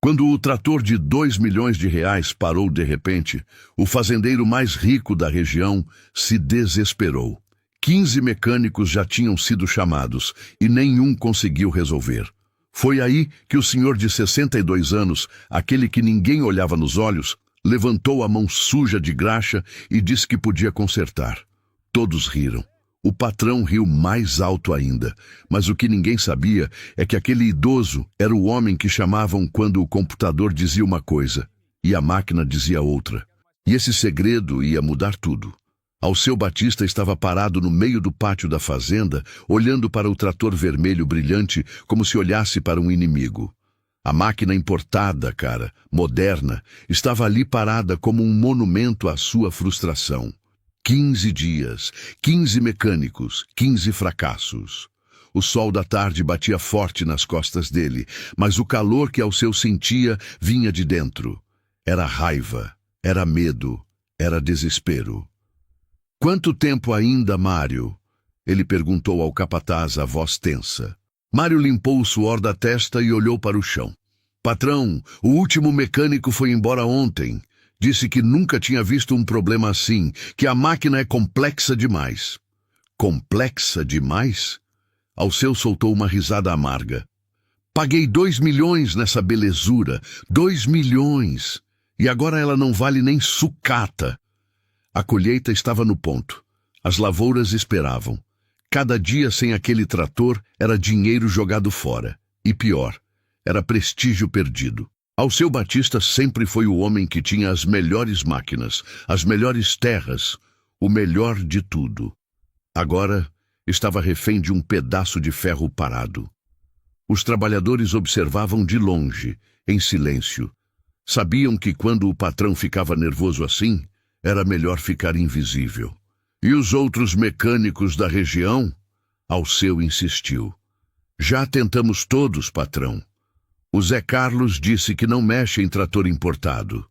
Quando o trator de R$ 2 milhões parou de repente, o fazendeiro mais rico da região se desesperou. 15 mecânicos já tinham sido chamados e nenhum conseguiu resolver. Foi aí que o senhor de 62 anos, aquele que ninguém olhava nos olhos, levantou a mão suja de graxa e disse que podia consertar. Todos riram. O patrão riu mais alto ainda, mas o que ninguém sabia é que aquele idoso era o homem que chamavam quando o computador dizia uma coisa e a máquina dizia outra. E esse segredo ia mudar tudo. Alceu Batista estava parado no meio do pátio da fazenda, olhando para o trator vermelho brilhante como se olhasse para um inimigo. A máquina importada, moderna, estava ali parada como um monumento à sua frustração. 15 dias, 15 mecânicos, 15 fracassos. O sol da tarde batia forte nas costas dele, mas o calor que Alceu sentia vinha de dentro. Era raiva, era medo, era desespero. "Quanto tempo ainda, Mário?" ele perguntou ao capataz, a voz tensa. Mário limpou o suor da testa e olhou para o chão. "Patrão, o último mecânico foi embora ontem. Disse que nunca tinha visto um problema assim, que a máquina é complexa demais." "Complexa demais?" Alceu soltou uma risada amarga. "Paguei 2 milhões nessa belezura, 2 milhões, e agora ela não vale nem sucata." A colheita estava no ponto. As lavouras esperavam. Cada dia sem aquele trator era dinheiro jogado fora. E pior, era prestígio perdido. Alceu Batista sempre foi o homem que tinha as melhores máquinas, as melhores terras, o melhor de tudo. Agora estava refém de um pedaço de ferro parado. Os trabalhadores observavam de longe, em silêncio. Sabiam que quando o patrão ficava nervoso assim, era melhor ficar invisível. "E os outros mecânicos da região?" Alceu insistiu. "Já tentamos todos, patrão. O Zé Carlos disse que não mexe em trator importado.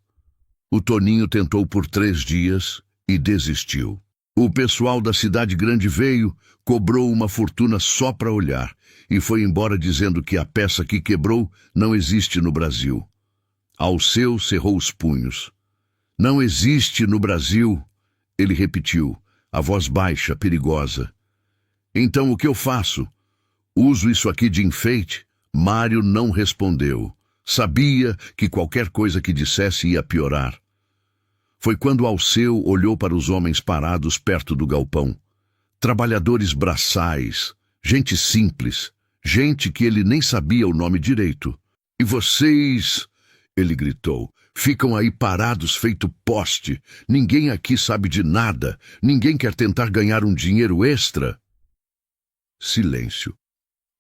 O Toninho tentou por 3 dias e desistiu. O pessoal da cidade grande veio, cobrou uma fortuna só para olhar e foi embora dizendo que a peça que quebrou não existe no Brasil." Alceu cerrou os punhos. "Não existe no Brasil?" ele repetiu, a voz baixa, perigosa. "Então o que eu faço? Uso isso aqui de enfeite?" Mário não respondeu. Sabia que qualquer coisa que dissesse ia piorar. Foi quando Alceu olhou para os homens parados perto do galpão. Trabalhadores braçais, gente simples, gente que ele nem sabia o nome direito. "E vocês?" ele gritou. "Ficam aí parados feito poste. Ninguém aqui sabe de nada. Ninguém quer tentar ganhar um dinheiro extra." Silêncio.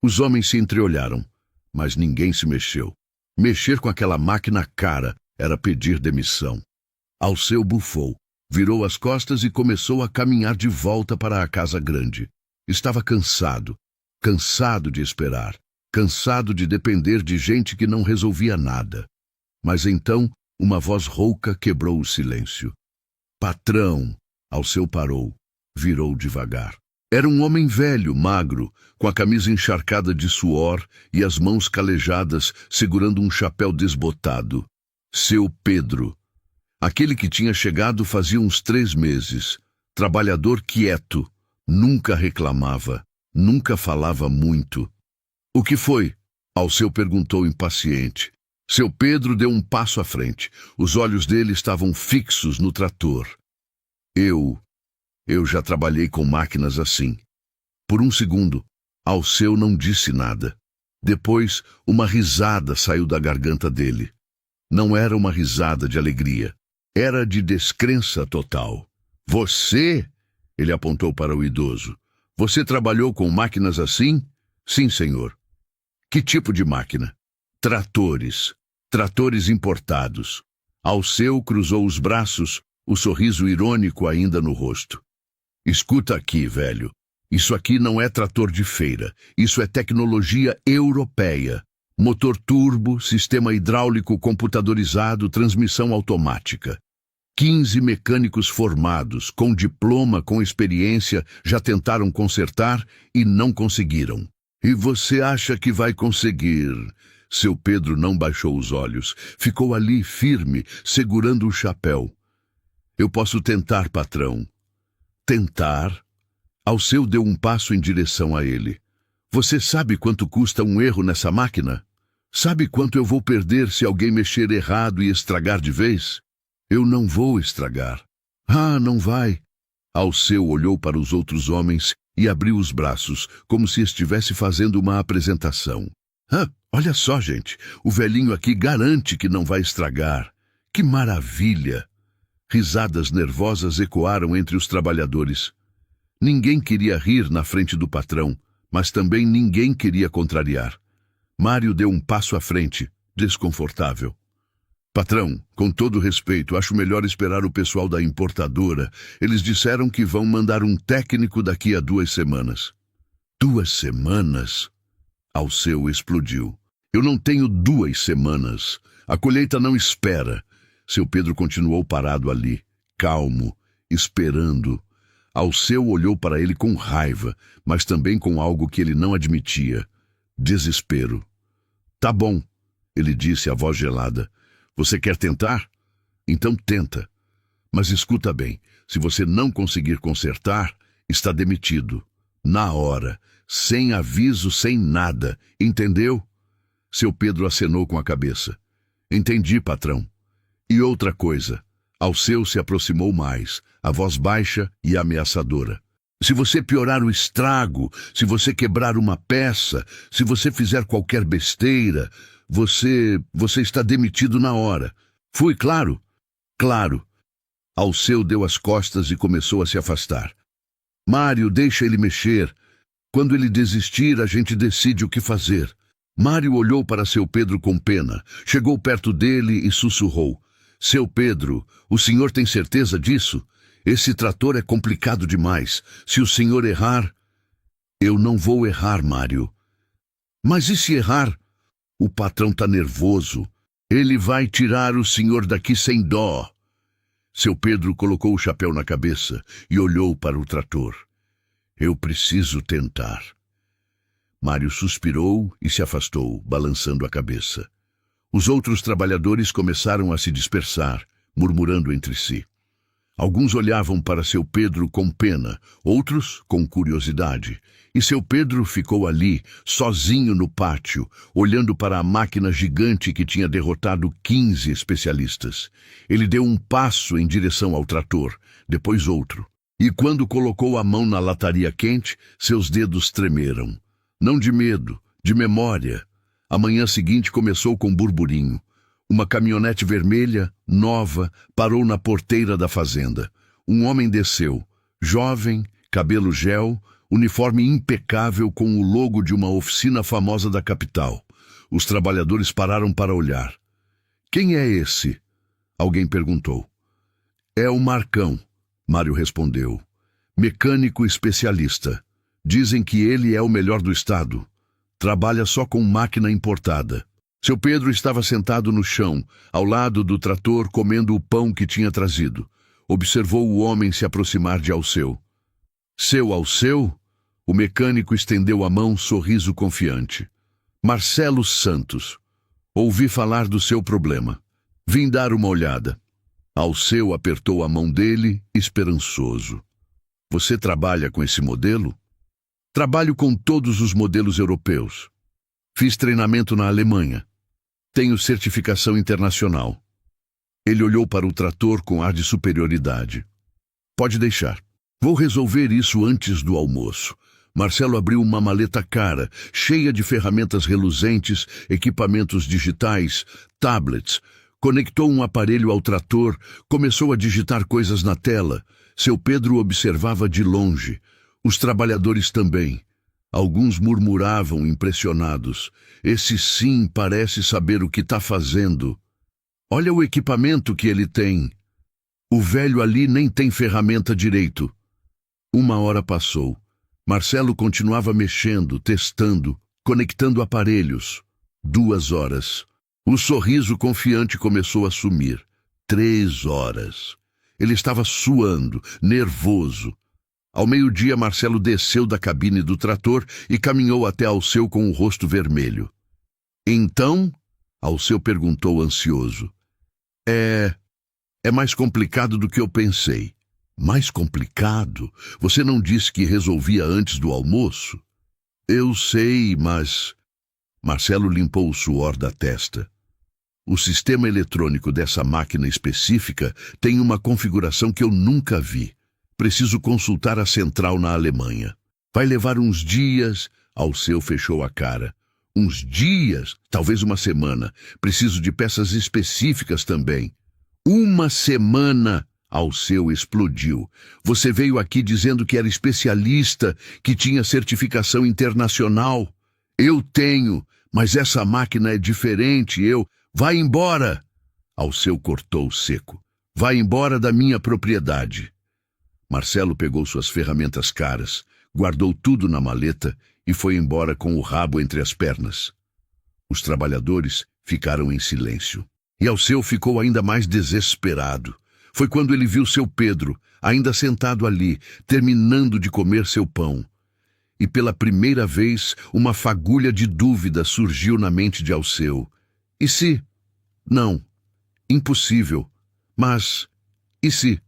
Os homens se entreolharam, mas ninguém se mexeu. Mexer com aquela máquina cara era pedir demissão. Alceu bufou, virou as costas e começou a caminhar de volta para a casa grande. Estava cansado, cansado de esperar, cansado de depender de gente que não resolvia nada. Mas então, uma voz rouca quebrou o silêncio. "Patrão!" Alceu parou, virou devagar. Era um homem velho, magro, com a camisa encharcada de suor e as mãos calejadas, segurando um chapéu desbotado. Seu Pedro. Aquele que tinha chegado fazia uns 3 meses. Trabalhador quieto, nunca reclamava, nunca falava muito. "O que foi?" Alceu perguntou impaciente. Seu Pedro deu um passo à frente. Os olhos dele estavam fixos no trator. Eu já trabalhei com máquinas assim." Por um segundo, Alceu não disse nada. Depois, uma risada saiu da garganta dele. Não era uma risada de alegria. Era de descrença total. "Você?" Ele apontou para o idoso. "Você trabalhou com máquinas assim?" "Sim, senhor." "Que tipo de máquina?" "Tratores. Tratores importados." Alceu cruzou os braços, o sorriso irônico ainda no rosto. "Escuta aqui, velho. Isso aqui não é trator de feira. Isso é tecnologia europeia. Motor turbo, sistema hidráulico computadorizado, transmissão automática. 15 mecânicos formados, com diploma, com experiência, já tentaram consertar e não conseguiram. E você acha que vai conseguir? Seu Pedro não baixou os olhos. Ficou ali, firme, segurando o chapéu. Eu posso tentar, patrão. Tentar? Alceu deu um passo em direção a ele. Você sabe quanto custa um erro nessa máquina? Sabe quanto eu vou perder se alguém mexer errado e estragar de vez? Eu não vou estragar. Ah, não vai. Alceu olhou para os outros homens e abriu os braços, como se estivesse fazendo uma apresentação. Ah, olha só, gente, o velhinho aqui garante que não vai estragar. Que maravilha! Risadas nervosas ecoaram entre os trabalhadores. Ninguém queria rir na frente do patrão, mas também ninguém queria contrariar. Mário deu um passo à frente, desconfortável. Patrão, com todo respeito, acho melhor esperar o pessoal da importadora. Eles disseram que vão mandar um técnico daqui a 2 semanas. 2 semanas? Alceu explodiu. Eu não tenho 2 semanas. A colheita não espera. Seu Pedro continuou parado ali, calmo, esperando. Alceu olhou para ele com raiva, mas também com algo que ele não admitia. Desespero. Tá bom, ele disse, a voz gelada. Você quer tentar? Então tenta. Mas escuta bem, se você não conseguir consertar, está demitido. Na hora, sem aviso, sem nada. Entendeu? Seu Pedro acenou com a cabeça. Entendi, patrão. E outra coisa, Alceu se aproximou mais, a voz baixa e ameaçadora. Se você piorar o estrago, se você quebrar uma peça, se você fizer qualquer besteira, você está demitido na hora. Fui claro? Claro. Alceu deu as costas e começou a se afastar. Mário, deixa ele mexer. Quando ele desistir, a gente decide o que fazer. Mário olhou para seu Pedro com pena, chegou perto dele e sussurrou. Seu Pedro, o senhor tem certeza disso? Esse trator é complicado demais. Se o senhor errar... Eu não vou errar, Mário. Mas e se errar? O patrão está nervoso. Ele vai tirar o senhor daqui sem dó. Seu Pedro colocou o chapéu na cabeça e olhou para o trator. Eu preciso tentar. Mário suspirou e se afastou, balançando a cabeça. Os outros trabalhadores começaram a se dispersar, murmurando entre si. Alguns olhavam para seu Pedro com pena, outros com curiosidade. E seu Pedro ficou ali, sozinho no pátio, olhando para a máquina gigante que tinha derrotado 15 especialistas. Ele deu um passo em direção ao trator, depois outro. E quando colocou a mão na lataria quente, seus dedos tremeram. Não de medo, de memória. A manhã seguinte começou com burburinho. Uma caminhonete vermelha, nova, parou na porteira da fazenda. Um homem desceu, jovem, cabelo gel, uniforme impecável com o logo de uma oficina famosa da capital. Os trabalhadores pararam para olhar. Quem é esse? Alguém perguntou. É o Marcão, Mário respondeu. Mecânico especialista. Dizem que ele é o melhor do estado. Trabalha só com máquina importada. Seu Pedro estava sentado no chão, ao lado do trator, comendo o pão que tinha trazido. Observou o homem se aproximar de Alceu. Seu Alceu? O mecânico estendeu a mão, sorriso confiante. Marcelo Santos. Ouvi falar do seu problema. Vim dar uma olhada. Alceu apertou a mão dele, esperançoso. Você trabalha com esse modelo? Trabalho com todos os modelos europeus. Fiz treinamento na Alemanha. Tenho certificação internacional. Ele olhou para o trator com ar de superioridade. Pode deixar. Vou resolver isso antes do almoço. Marcelo abriu uma maleta cara, cheia de ferramentas reluzentes, equipamentos digitais, tablets. Conectou um aparelho ao trator, começou a digitar coisas na tela. Seu Pedro observava de longe. Os trabalhadores também. Alguns murmuravam impressionados. Esse sim parece saber o que está fazendo. Olha o equipamento que ele tem. O velho ali nem tem ferramenta direito. 1 hora passou. Marcelo continuava mexendo, testando, conectando aparelhos. 2 horas. O sorriso confiante começou a sumir. 3 horas. Ele estava suando, nervoso. Ao meio-dia, Marcelo desceu da cabine do trator e caminhou até Alceu com o rosto vermelho. Então, Alceu perguntou ansioso. É mais complicado do que eu pensei. Mais complicado? Você não disse que resolvia antes do almoço? Eu sei, mas... Marcelo limpou o suor da testa. O sistema eletrônico dessa máquina específica tem uma configuração que eu nunca vi. Preciso consultar a central na Alemanha. Vai levar uns dias... Alceu fechou a cara. Uns dias? Talvez uma semana. Preciso de peças específicas também. Uma semana! Alceu explodiu. Você veio aqui dizendo que era especialista, que tinha certificação internacional. Eu tenho, mas essa máquina é diferente, Vai embora! Alceu cortou seco. Vai embora da minha propriedade. Marcelo pegou suas ferramentas caras, guardou tudo na maleta e foi embora com o rabo entre as pernas. Os trabalhadores ficaram em silêncio. E Alceu ficou ainda mais desesperado. Foi quando ele viu seu Pedro, ainda sentado ali, terminando de comer seu pão. E pela primeira vez, uma fagulha de dúvida surgiu na mente de Alceu. E se? Não. Impossível. Mas, e se?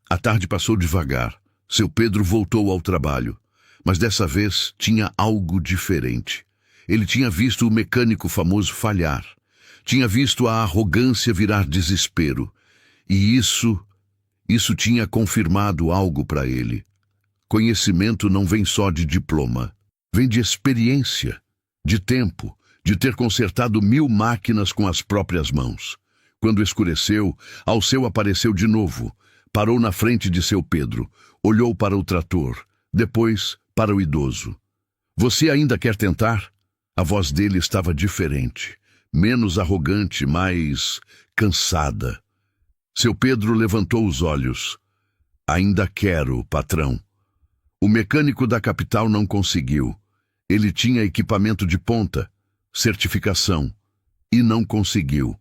A tarde passou devagar. Seu Pedro voltou ao trabalho. Mas dessa vez tinha algo diferente. Ele tinha visto o mecânico famoso falhar. Tinha visto a arrogância virar desespero. E isso tinha confirmado algo para ele. Conhecimento não vem só de diploma. Vem de experiência, de tempo, de ter consertado 1000 máquinas com as próprias mãos. Quando escureceu, Alceu apareceu de novo. Parou na frente de seu Pedro. Olhou para o trator. Depois, para o idoso. Você ainda quer tentar? A voz dele estava diferente. Menos arrogante, mais cansada. Seu Pedro levantou os olhos. Ainda quero, patrão. O mecânico da capital não conseguiu. Ele tinha equipamento de ponta, certificação, e não conseguiu.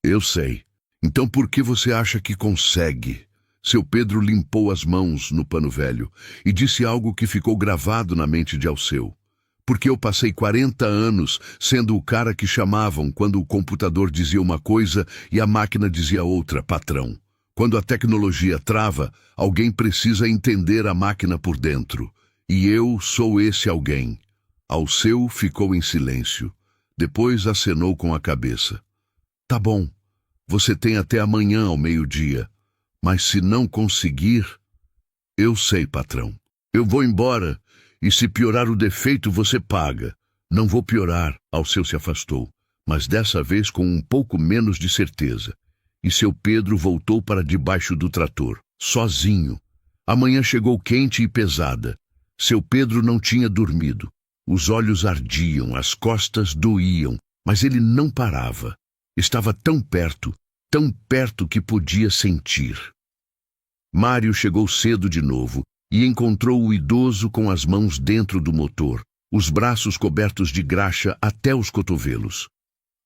Eu sei. Então por que você acha que consegue? Seu Pedro limpou as mãos no pano velho e disse algo que ficou gravado na mente de Alceu. Porque eu passei 40 anos sendo o cara que chamavam quando o computador dizia uma coisa e a máquina dizia outra, patrão. Quando a tecnologia trava, alguém precisa entender a máquina por dentro. E eu sou esse alguém. Alceu ficou em silêncio. Depois acenou com a cabeça. Tá bom, você tem até amanhã ao meio-dia. Mas se não conseguir... Eu sei, patrão. Eu vou embora. E se piorar o defeito, você paga. Não vou piorar, Alceu se afastou, mas dessa vez com um pouco menos de certeza. E seu Pedro voltou para debaixo do trator, sozinho. A manhã chegou quente e pesada. Seu Pedro não tinha dormido. Os olhos ardiam, as costas doíam, mas ele não parava. Estava tão perto que podia sentir. Mário chegou cedo de novo e encontrou o idoso com as mãos dentro do motor, os braços cobertos de graxa até os cotovelos.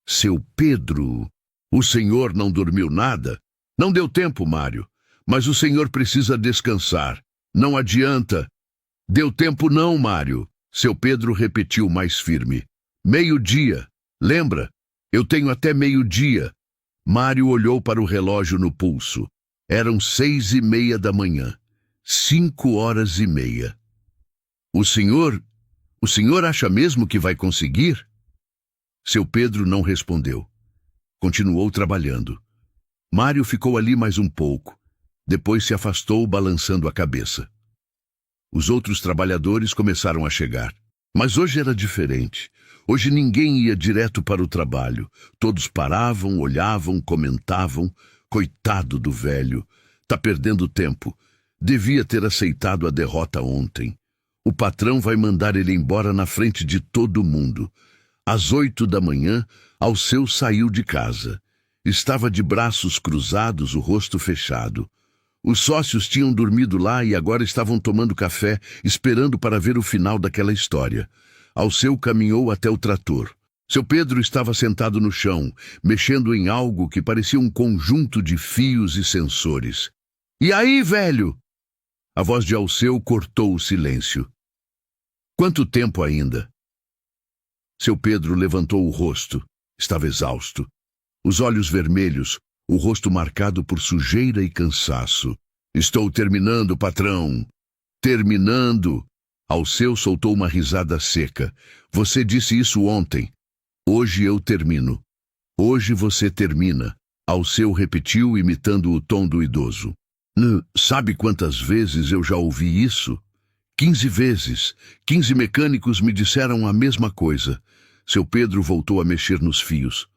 Seu Pedro, o senhor não dormiu nada? Não deu tempo, Mário, mas o senhor precisa descansar. Não adianta. Deu tempo não, Mário. Seu Pedro repetiu mais firme. Meio-dia. Lembra? Eu tenho até meio-dia. Mário olhou para o relógio no pulso. Eram 6:30 da manhã. 5h30. O senhor acha mesmo que vai conseguir? Seu Pedro não respondeu. Continuou trabalhando. Mário ficou ali mais um pouco. Depois se afastou, balançando a cabeça. Os outros trabalhadores começaram a chegar. Mas hoje era diferente. Hoje ninguém ia direto para o trabalho. Todos paravam, olhavam, comentavam. Coitado do velho. Tá perdendo tempo. Devia ter aceitado a derrota ontem. O patrão vai mandar ele embora na frente de todo mundo. Às 8 da manhã, Alceu saiu de casa. Estava de braços cruzados, o rosto fechado. Os sócios tinham dormido lá e agora estavam tomando café, esperando para ver o final daquela história. Alceu caminhou até o trator. Seu Pedro estava sentado no chão, mexendo em algo que parecia um conjunto de fios e sensores. E aí, velho? A voz de Alceu cortou o silêncio. Quanto tempo ainda? Seu Pedro levantou o rosto. Estava exausto. Os olhos vermelhos, o rosto marcado por sujeira e cansaço. Estou terminando, patrão. Terminando. Alceu soltou uma risada seca. Você disse isso ontem. Hoje eu termino. Hoje você termina. Alceu repetiu, imitando o tom do idoso. Sabe quantas vezes eu já ouvi isso? 15 vezes. 15 mecânicos me disseram a mesma coisa. Seu Pedro voltou a mexer nos fios.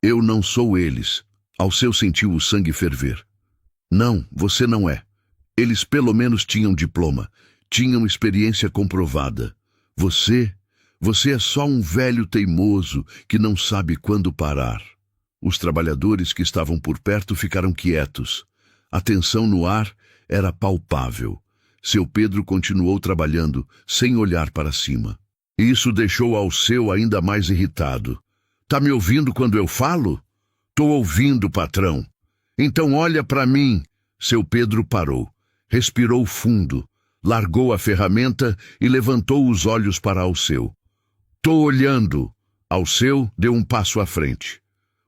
Eu não sou eles. Alceu sentiu o sangue ferver. Não, você não é. Eles pelo menos tinham diploma. Tinham experiência comprovada. Você é só um velho teimoso que não sabe quando parar. Os trabalhadores que estavam por perto ficaram quietos. A tensão no ar era palpável. Seu Pedro continuou trabalhando, sem olhar para cima. Isso deixou Alceu ainda mais irritado. Tá me ouvindo quando eu falo? Tô ouvindo, patrão. Então olha para mim. Seu Pedro parou. Respirou fundo. Largou a ferramenta e levantou os olhos para Alceu. Tô olhando. Alceu deu um passo à frente.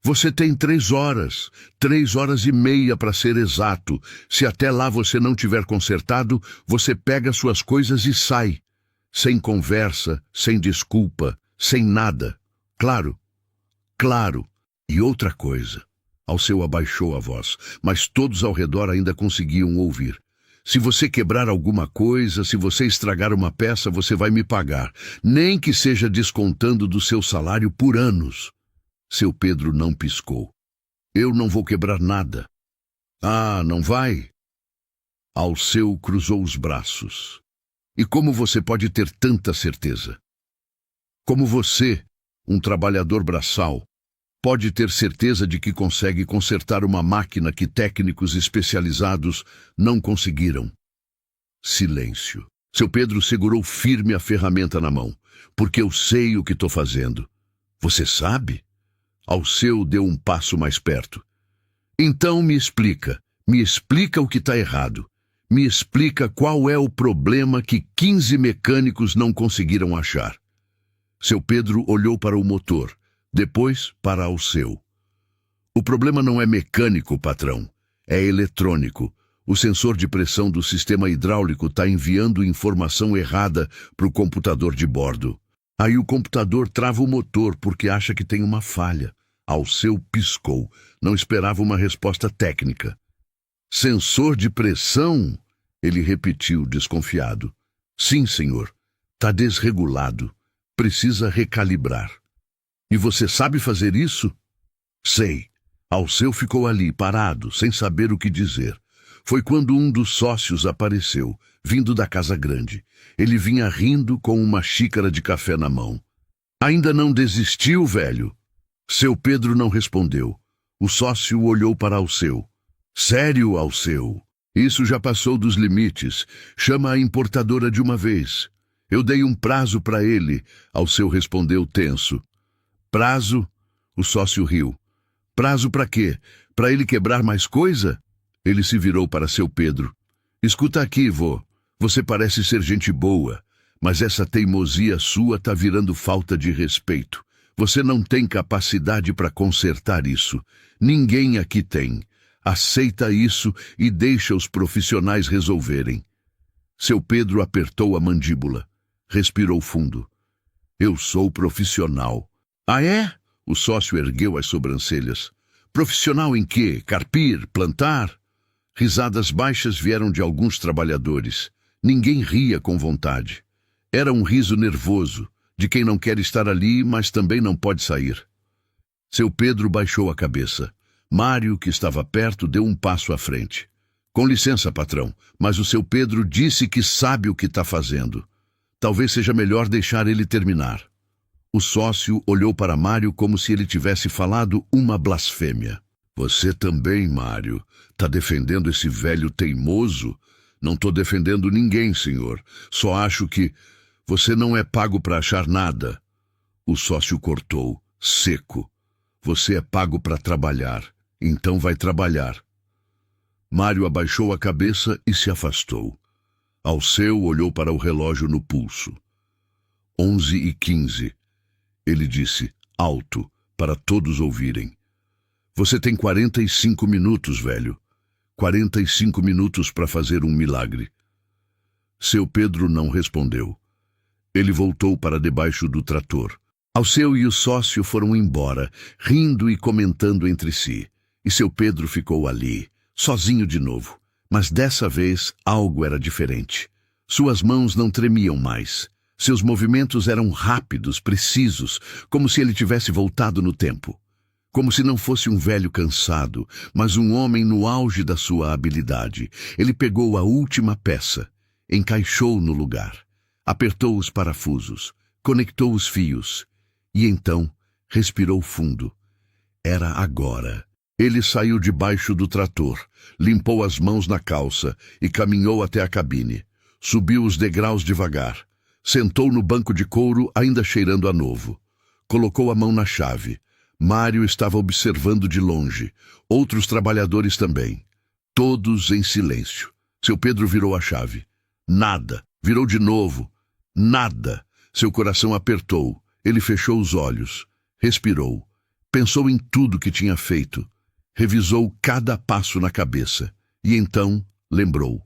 Você tem 3 horas, 3h30 para ser exato. Se até lá você não tiver consertado, você pega suas coisas e sai. Sem conversa, sem desculpa, sem nada. Claro? Claro. E outra coisa. Alceu abaixou a voz, mas todos ao redor ainda conseguiam ouvir. Se você quebrar alguma coisa, se você estragar uma peça, você vai me pagar, nem que seja descontando do seu salário por anos. Seu Pedro não piscou. Eu não vou quebrar nada. Ah, não vai? Alceu cruzou os braços. E como você pode ter tanta certeza? Como você, um trabalhador braçal, pode ter certeza de que consegue consertar uma máquina que técnicos especializados não conseguiram? Silêncio. Seu Pedro segurou firme a ferramenta na mão. Porque eu sei o que estou fazendo. Você sabe? Alceu deu um passo mais perto. Então me explica o que está errado. Me explica qual é o problema que 15 mecânicos não conseguiram achar. Seu Pedro olhou para o motor, depois para Alceu. O problema não é mecânico, patrão. É eletrônico. O sensor de pressão do sistema hidráulico está enviando informação errada para o computador de bordo. Aí o computador trava o motor porque acha que tem uma falha. Alceu piscou. Não esperava uma resposta técnica. Sensor de pressão? Ele repetiu, desconfiado. Sim, senhor. Está desregulado. Precisa recalibrar. E você sabe fazer isso? Sei. Alceu ficou ali, parado, sem saber o que dizer. Foi quando um dos sócios apareceu, vindo da casa grande. Ele vinha rindo com uma xícara de café na mão. Ainda não desistiu, velho? Seu Pedro não respondeu. O sócio olhou para Alceu. Sério, Alceu? Isso já passou dos limites. Chama a importadora de uma vez. Eu dei um prazo para ele, Alceu respondeu tenso. Prazo? O sócio riu. Prazo para quê? Para ele quebrar mais coisa? Ele se virou para seu Pedro. Escuta aqui, vô. Você parece ser gente boa, mas essa teimosia sua tá virando falta de respeito. Você não tem capacidade para consertar isso. Ninguém aqui tem. Aceita isso e deixa os profissionais resolverem. Seu Pedro apertou a mandíbula. Respirou fundo. Eu sou profissional. Ah, é? O sócio ergueu as sobrancelhas. Profissional em quê? Carpir? Plantar? Risadas baixas vieram de alguns trabalhadores. Ninguém ria com vontade. Era um riso nervoso, de quem não quer estar ali, mas também não pode sair. Seu Pedro baixou a cabeça. Mário, que estava perto, deu um passo à frente. Com licença, patrão, mas o seu Pedro disse que sabe o que está fazendo. Talvez seja melhor deixar ele terminar. O sócio olhou para Mário como se ele tivesse falado uma blasfêmia. Você também, Mário, está defendendo esse velho teimoso? Não estou defendendo ninguém, senhor. Só acho que você não é pago para achar nada. O sócio cortou, seco. Você é pago para trabalhar, então vai trabalhar. Mário abaixou a cabeça e se afastou. Alceu olhou para o relógio no pulso. 11h15. ele disse, alto, para todos ouvirem. Você tem 45 minutos, velho. 45 minutos para fazer um milagre. Seu Pedro não respondeu. Ele voltou para debaixo do trator. Alceu e o sócio foram embora, rindo e comentando entre si. E seu Pedro ficou ali, sozinho de novo. Mas dessa vez algo era diferente. Suas mãos não tremiam mais. Seus movimentos eram rápidos, precisos, como se ele tivesse voltado no tempo. Como se não fosse um velho cansado, mas um homem no auge da sua habilidade. Ele pegou a última peça, encaixou no lugar, apertou os parafusos, conectou os fios e então respirou fundo. Era agora. Ele saiu debaixo do trator, limpou as mãos na calça e caminhou até a cabine. Subiu os degraus devagar. Sentou no banco de couro, ainda cheirando a novo. Colocou a mão na chave. Mário estava observando de longe. Outros trabalhadores também. Todos em silêncio. Seu Pedro virou a chave. Nada. Virou de novo. Nada. Seu coração apertou. Ele fechou os olhos. Respirou. Pensou em tudo que tinha feito. Revisou cada passo na cabeça. E então lembrou.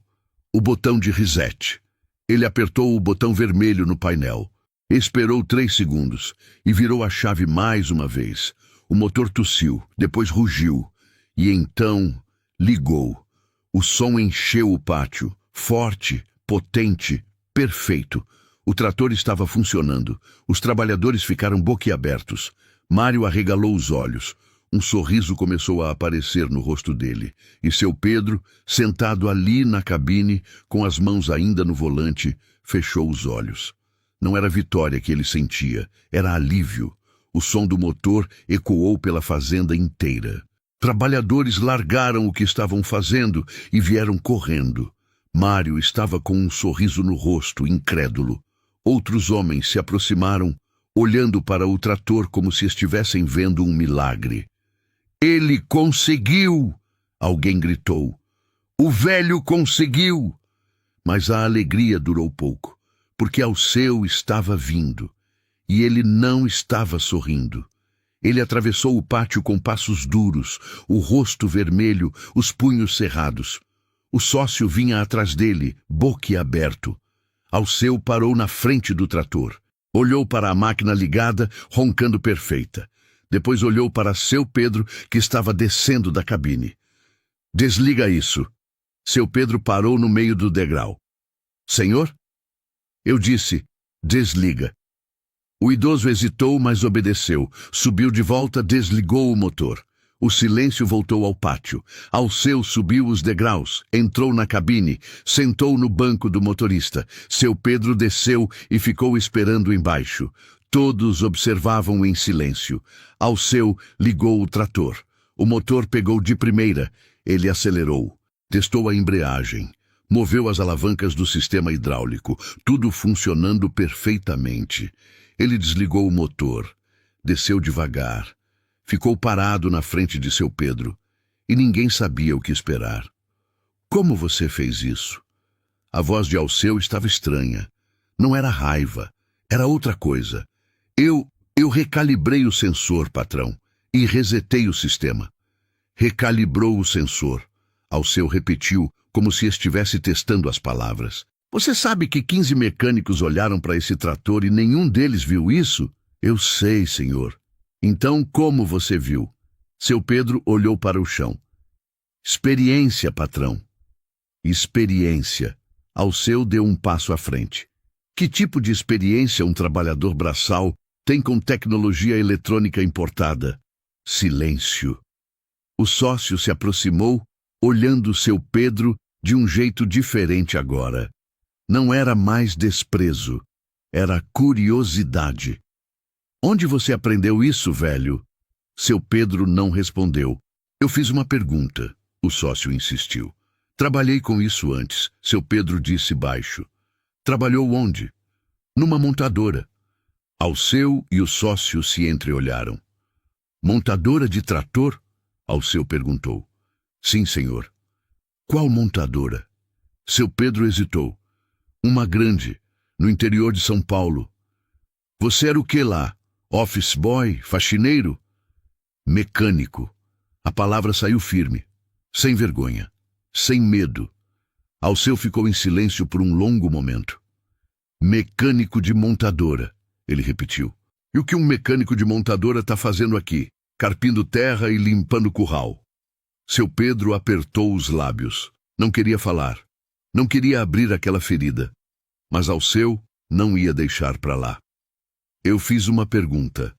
O botão de reset. Ele apertou o botão vermelho no painel. Esperou 3 segundos e virou a chave mais uma vez. O motor tossiu, depois rugiu. E então ligou. O som encheu o pátio. Forte, potente, perfeito. O trator estava funcionando. Os trabalhadores ficaram boquiabertos. Mário arregalou os olhos. Um sorriso começou a aparecer no rosto dele, e seu Pedro, sentado ali na cabine, com as mãos ainda no volante, fechou os olhos. Não era vitória que ele sentia, era alívio. O som do motor ecoou pela fazenda inteira. Trabalhadores largaram o que estavam fazendo e vieram correndo. Mário estava com um sorriso no rosto, incrédulo. Outros homens se aproximaram, olhando para o trator como se estivessem vendo um milagre. Ele conseguiu! Alguém gritou. O velho conseguiu! Mas a alegria durou pouco, porque Alceu estava vindo, e ele não estava sorrindo. Ele atravessou o pátio com passos duros, o rosto vermelho, os punhos cerrados. O sócio vinha atrás dele, boquiaberto. Alceu parou na frente do trator. Olhou para a máquina ligada, roncando perfeita. Depois olhou para seu Pedro, que estava descendo da cabine. Desliga isso. Seu Pedro parou no meio do degrau. Senhor? Eu disse, desliga. O idoso hesitou, mas obedeceu. Subiu de volta, desligou o motor. O silêncio voltou ao pátio. Alceu subiu os degraus, entrou na cabine, sentou no banco do motorista. Seu Pedro desceu e ficou esperando embaixo. Todos observavam em silêncio. Alceu ligou o trator. O motor pegou de primeira. Ele acelerou. Testou a embreagem. Moveu as alavancas do sistema hidráulico. Tudo funcionando perfeitamente. Ele desligou o motor. Desceu devagar. Ficou parado na frente de seu Pedro. E ninguém sabia o que esperar. Como você fez isso? A voz de Alceu estava estranha. Não era raiva. Era outra coisa. Eu recalibrei o sensor, patrão, e resetei o sistema. Recalibrou o sensor. Alceu repetiu, como se estivesse testando as palavras. Você sabe que 15 mecânicos olharam para esse trator e nenhum deles viu isso? Eu sei, senhor. Então, como você viu? Seu Pedro olhou para o chão. Experiência, patrão. Experiência. Alceu deu um passo à frente. Que tipo de experiência um trabalhador braçal tem com tecnologia eletrônica importada? Silêncio. O sócio se aproximou, olhando seu Pedro de um jeito diferente agora. Não era mais desprezo, era curiosidade. Onde você aprendeu isso, velho? Seu Pedro não respondeu. Eu fiz uma pergunta, o sócio insistiu. Trabalhei com isso antes, seu Pedro disse baixo. Trabalhou onde? Numa montadora. Alceu e o sócio se entreolharam. Montadora de trator? Alceu perguntou. Sim, senhor. Qual montadora? Seu Pedro hesitou. Uma grande, no interior de São Paulo. Você era o que lá? Office boy? Faxineiro? Mecânico. A palavra saiu firme, sem vergonha, sem medo. Alceu ficou em silêncio por um longo momento. Mecânico de montadora, ele repetiu. E o que um mecânico de montadora está fazendo aqui? Carpindo terra e limpando curral. Seu Pedro apertou os lábios. Não queria falar. Não queria abrir aquela ferida. Mas Alceu não ia deixar para lá. Eu fiz uma pergunta.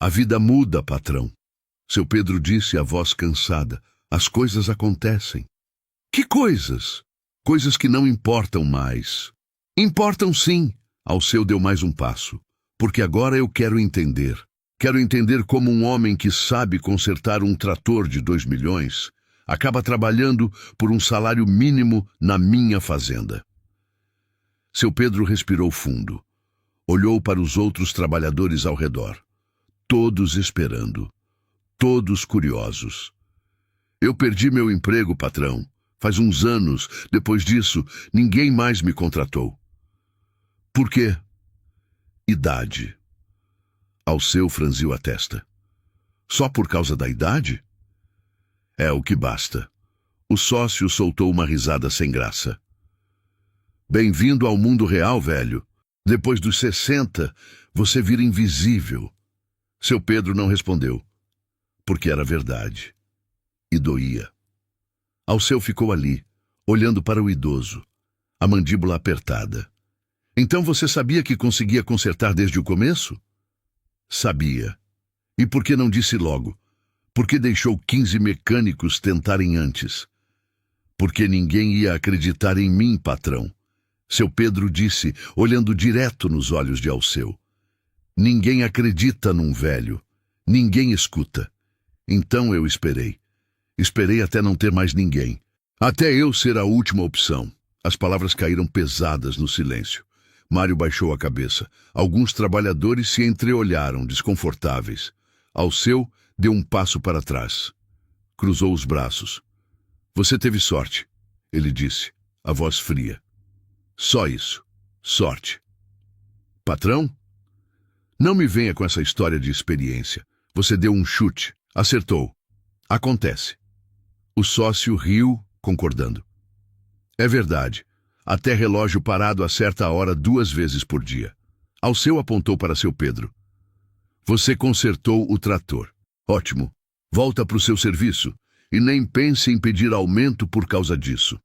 A vida muda, patrão. Seu Pedro disse, a voz cansada. As coisas acontecem. Que coisas? Coisas que não importam mais. Importam sim. Alceu deu mais um passo. Porque agora eu quero entender. Quero entender como um homem que sabe consertar um trator de 2 milhões acaba trabalhando por um salário mínimo na minha fazenda. Seu Pedro respirou fundo. Olhou para os outros trabalhadores ao redor. Todos esperando. Todos curiosos. Eu perdi meu emprego, patrão. Faz uns anos. Depois disso, ninguém mais me contratou. Por quê? Idade. Alceu franziu a testa. Só por causa da idade? É o que basta. O sócio soltou uma risada sem graça. Bem-vindo ao mundo real, velho. Depois dos 60, você vira invisível. Seu Pedro não respondeu, porque era verdade. E doía. Alceu ficou ali, olhando para o idoso, a mandíbula apertada. Então você sabia que conseguia consertar desde o começo? Sabia. E por que não disse logo? Por que deixou 15 mecânicos tentarem antes? Porque ninguém ia acreditar em mim, patrão. Seu Pedro disse, olhando direto nos olhos de Alceu. Ninguém acredita num velho. Ninguém escuta. Então eu esperei. Esperei até não ter mais ninguém. Até eu ser a última opção. As palavras caíram pesadas no silêncio. Mário baixou a cabeça. Alguns trabalhadores se entreolharam, desconfortáveis. Alceu deu um passo para trás. Cruzou os braços. Você teve sorte, ele disse, a voz fria. Só isso. Sorte. Patrão? Não me venha com essa história de experiência. Você deu um chute. Acertou. Acontece. O sócio riu, concordando. É verdade. Até relógio parado acerta a hora 2 vezes por dia. Alceu apontou para seu Pedro. Você consertou o trator. Ótimo. Volta para o seu serviço e nem pense em pedir aumento por causa disso.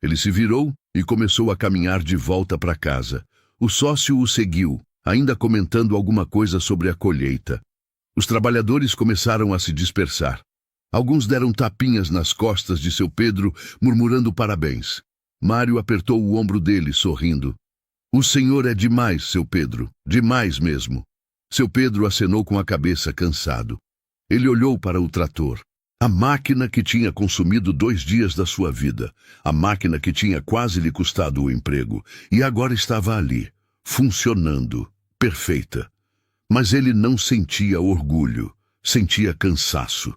Ele se virou e começou a caminhar de volta para casa. O sócio o seguiu, ainda comentando alguma coisa sobre a colheita. Os trabalhadores começaram a se dispersar. Alguns deram tapinhas nas costas de seu Pedro, murmurando parabéns. Mário apertou o ombro dele, sorrindo. O senhor é demais, seu Pedro, demais mesmo. Seu Pedro acenou com a cabeça, cansado. Ele olhou para o trator. A máquina que tinha consumido 2 dias da sua vida. A máquina que tinha quase lhe custado o emprego. E agora estava ali, funcionando, perfeita. Mas ele não sentia orgulho, sentia cansaço.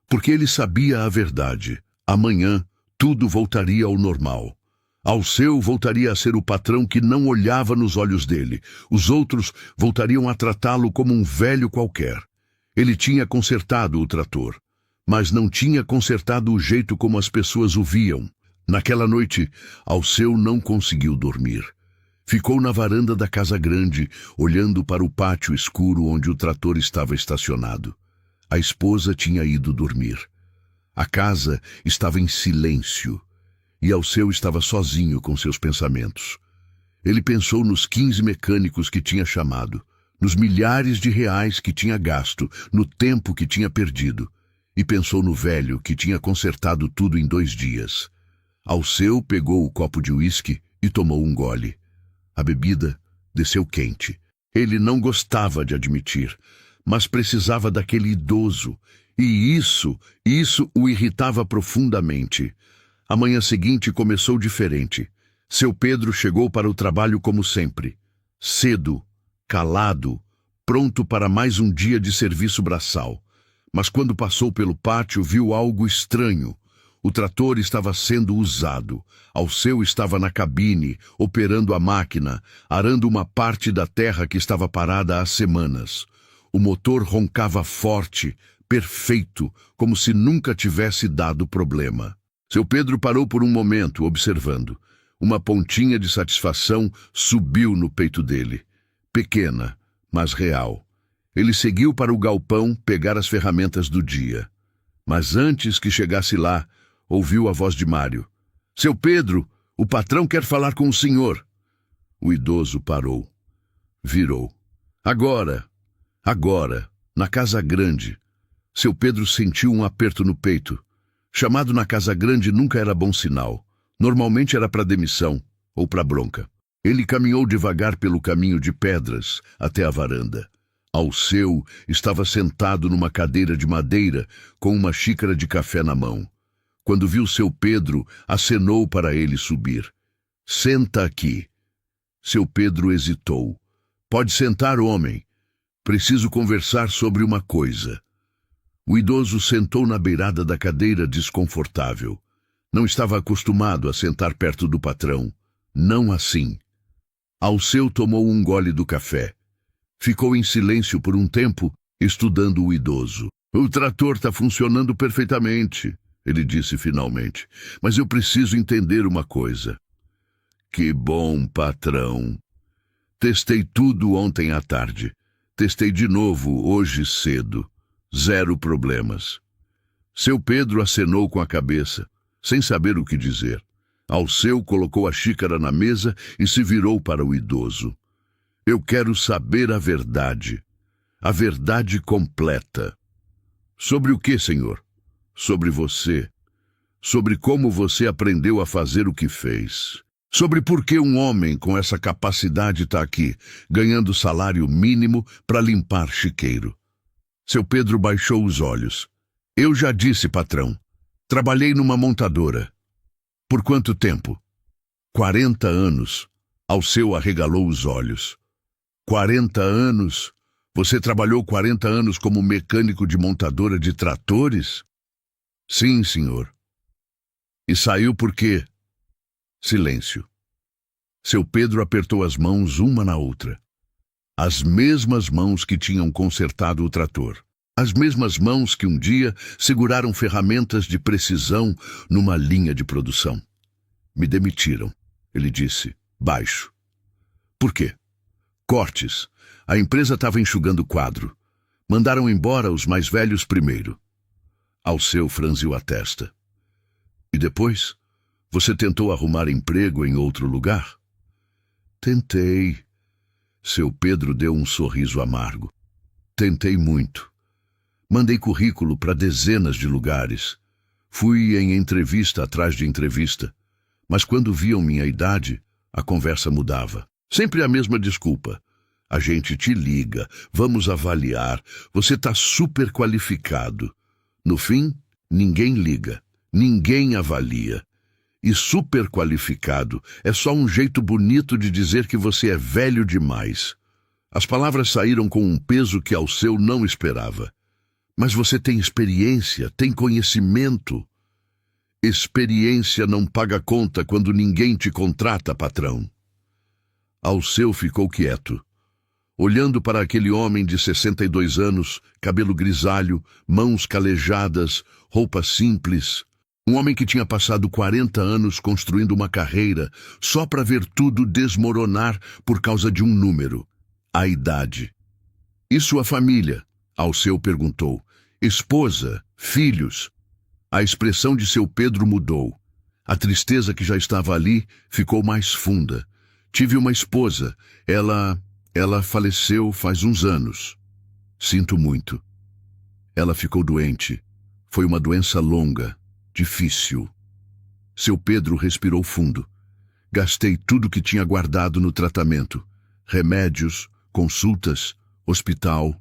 Porque ele sabia a verdade. Amanhã, tudo voltaria ao normal. Alceu voltaria a ser o patrão que não olhava nos olhos dele. Os outros voltariam a tratá-lo como um velho qualquer. Ele tinha consertado o trator, mas não tinha consertado o jeito como as pessoas o viam. Naquela noite, Alceu não conseguiu dormir. Ficou na varanda da casa grande, olhando para o pátio escuro onde o trator estava estacionado. A esposa tinha ido dormir. A casa estava em silêncio. E Alceu estava sozinho com seus pensamentos. Ele pensou nos 15 mecânicos que tinha chamado, nos milhares de reais que tinha gasto, no tempo que tinha perdido, e pensou no velho que tinha consertado tudo em 2 dias. Alceu pegou o copo de uísque e tomou um gole. A bebida desceu quente. Ele não gostava de admitir, mas precisava daquele idoso, e isso o irritava profundamente. A manhã seguinte começou diferente. Seu Pedro chegou para o trabalho como sempre. Cedo, calado, pronto para mais um dia de serviço braçal. Mas quando passou pelo pátio, viu algo estranho. O trator estava sendo usado. Alceu estava na cabine, operando a máquina, arando uma parte da terra que estava parada há semanas. O motor roncava forte, perfeito, como se nunca tivesse dado problema. Seu Pedro parou por um momento, observando. Uma pontinha de satisfação subiu no peito dele. Pequena, mas real. Ele seguiu para o galpão pegar as ferramentas do dia. Mas antes que chegasse lá, ouviu a voz de Mário. Seu Pedro, o patrão quer falar com o senhor. O idoso parou. Virou. Agora, na casa grande. Seu Pedro sentiu um aperto no peito. Chamado na casa grande nunca era bom sinal. Normalmente era para demissão ou para bronca. Ele caminhou devagar pelo caminho de pedras até a varanda. Alceu estava sentado numa cadeira de madeira com uma xícara de café na mão. Quando viu seu Pedro, acenou para ele subir. Senta aqui. Seu Pedro hesitou. Pode sentar, homem. Preciso conversar sobre uma coisa. O idoso sentou na beirada da cadeira desconfortável. Não estava acostumado a sentar perto do patrão. Não assim. Alceu tomou um gole do café. Ficou em silêncio por um tempo, estudando o idoso. O trator está funcionando perfeitamente, ele disse finalmente. Mas eu preciso entender uma coisa. Que bom, patrão. Testei tudo ontem à tarde. Testei de novo hoje cedo. 0 problemas. Seu Pedro acenou com a cabeça, sem saber o que dizer. Alceu colocou a xícara na mesa e se virou para o idoso. Eu quero saber a verdade completa. Sobre o que, senhor? Sobre você. Sobre como você aprendeu a fazer o que fez. Sobre por que um homem com essa capacidade está aqui, ganhando salário mínimo para limpar chiqueiro. Seu Pedro baixou os olhos. Eu já disse, patrão. Trabalhei numa montadora. Por quanto tempo? 40 anos. Alceu arregalou os olhos. 40 anos? Você trabalhou 40 anos como mecânico de montadora de tratores? Sim, senhor. E saiu por quê? Silêncio. Seu Pedro apertou as mãos uma na outra. As mesmas mãos que tinham consertado o trator. As mesmas mãos que um dia seguraram ferramentas de precisão numa linha de produção. Me demitiram, ele disse, baixo. Por quê? Cortes. A empresa estava enxugando o quadro. Mandaram embora os mais velhos primeiro. Alceu franziu a testa. E depois? Você tentou arrumar emprego em outro lugar? Tentei. Seu Pedro deu um sorriso amargo. Tentei muito. Mandei currículo para dezenas de lugares. Fui em entrevista atrás de entrevista. Mas quando viam minha idade, a conversa mudava. Sempre a mesma desculpa. A gente te liga, vamos avaliar, você está super qualificado. No fim, ninguém liga, ninguém avalia. E super qualificado é só um jeito bonito de dizer que você é velho demais. As palavras saíram com um peso que Alceu não esperava. Mas você tem experiência, tem conhecimento. Experiência não paga conta quando ninguém te contrata, patrão. Alceu ficou quieto, olhando para aquele homem de 62 anos, cabelo grisalho, mãos calejadas, roupa simples. Um homem que tinha passado 40 anos construindo uma carreira só para ver tudo desmoronar por causa de um número, a idade. E sua família? Alceu perguntou. Esposa, filhos. A expressão de seu Pedro mudou. A tristeza que já estava ali ficou mais funda. Tive uma esposa. Ela faleceu faz uns anos. Sinto muito. Ela ficou doente. Foi uma doença longa, difícil. Seu Pedro respirou fundo. Gastei tudo que tinha guardado no tratamento. Remédios, consultas, hospital,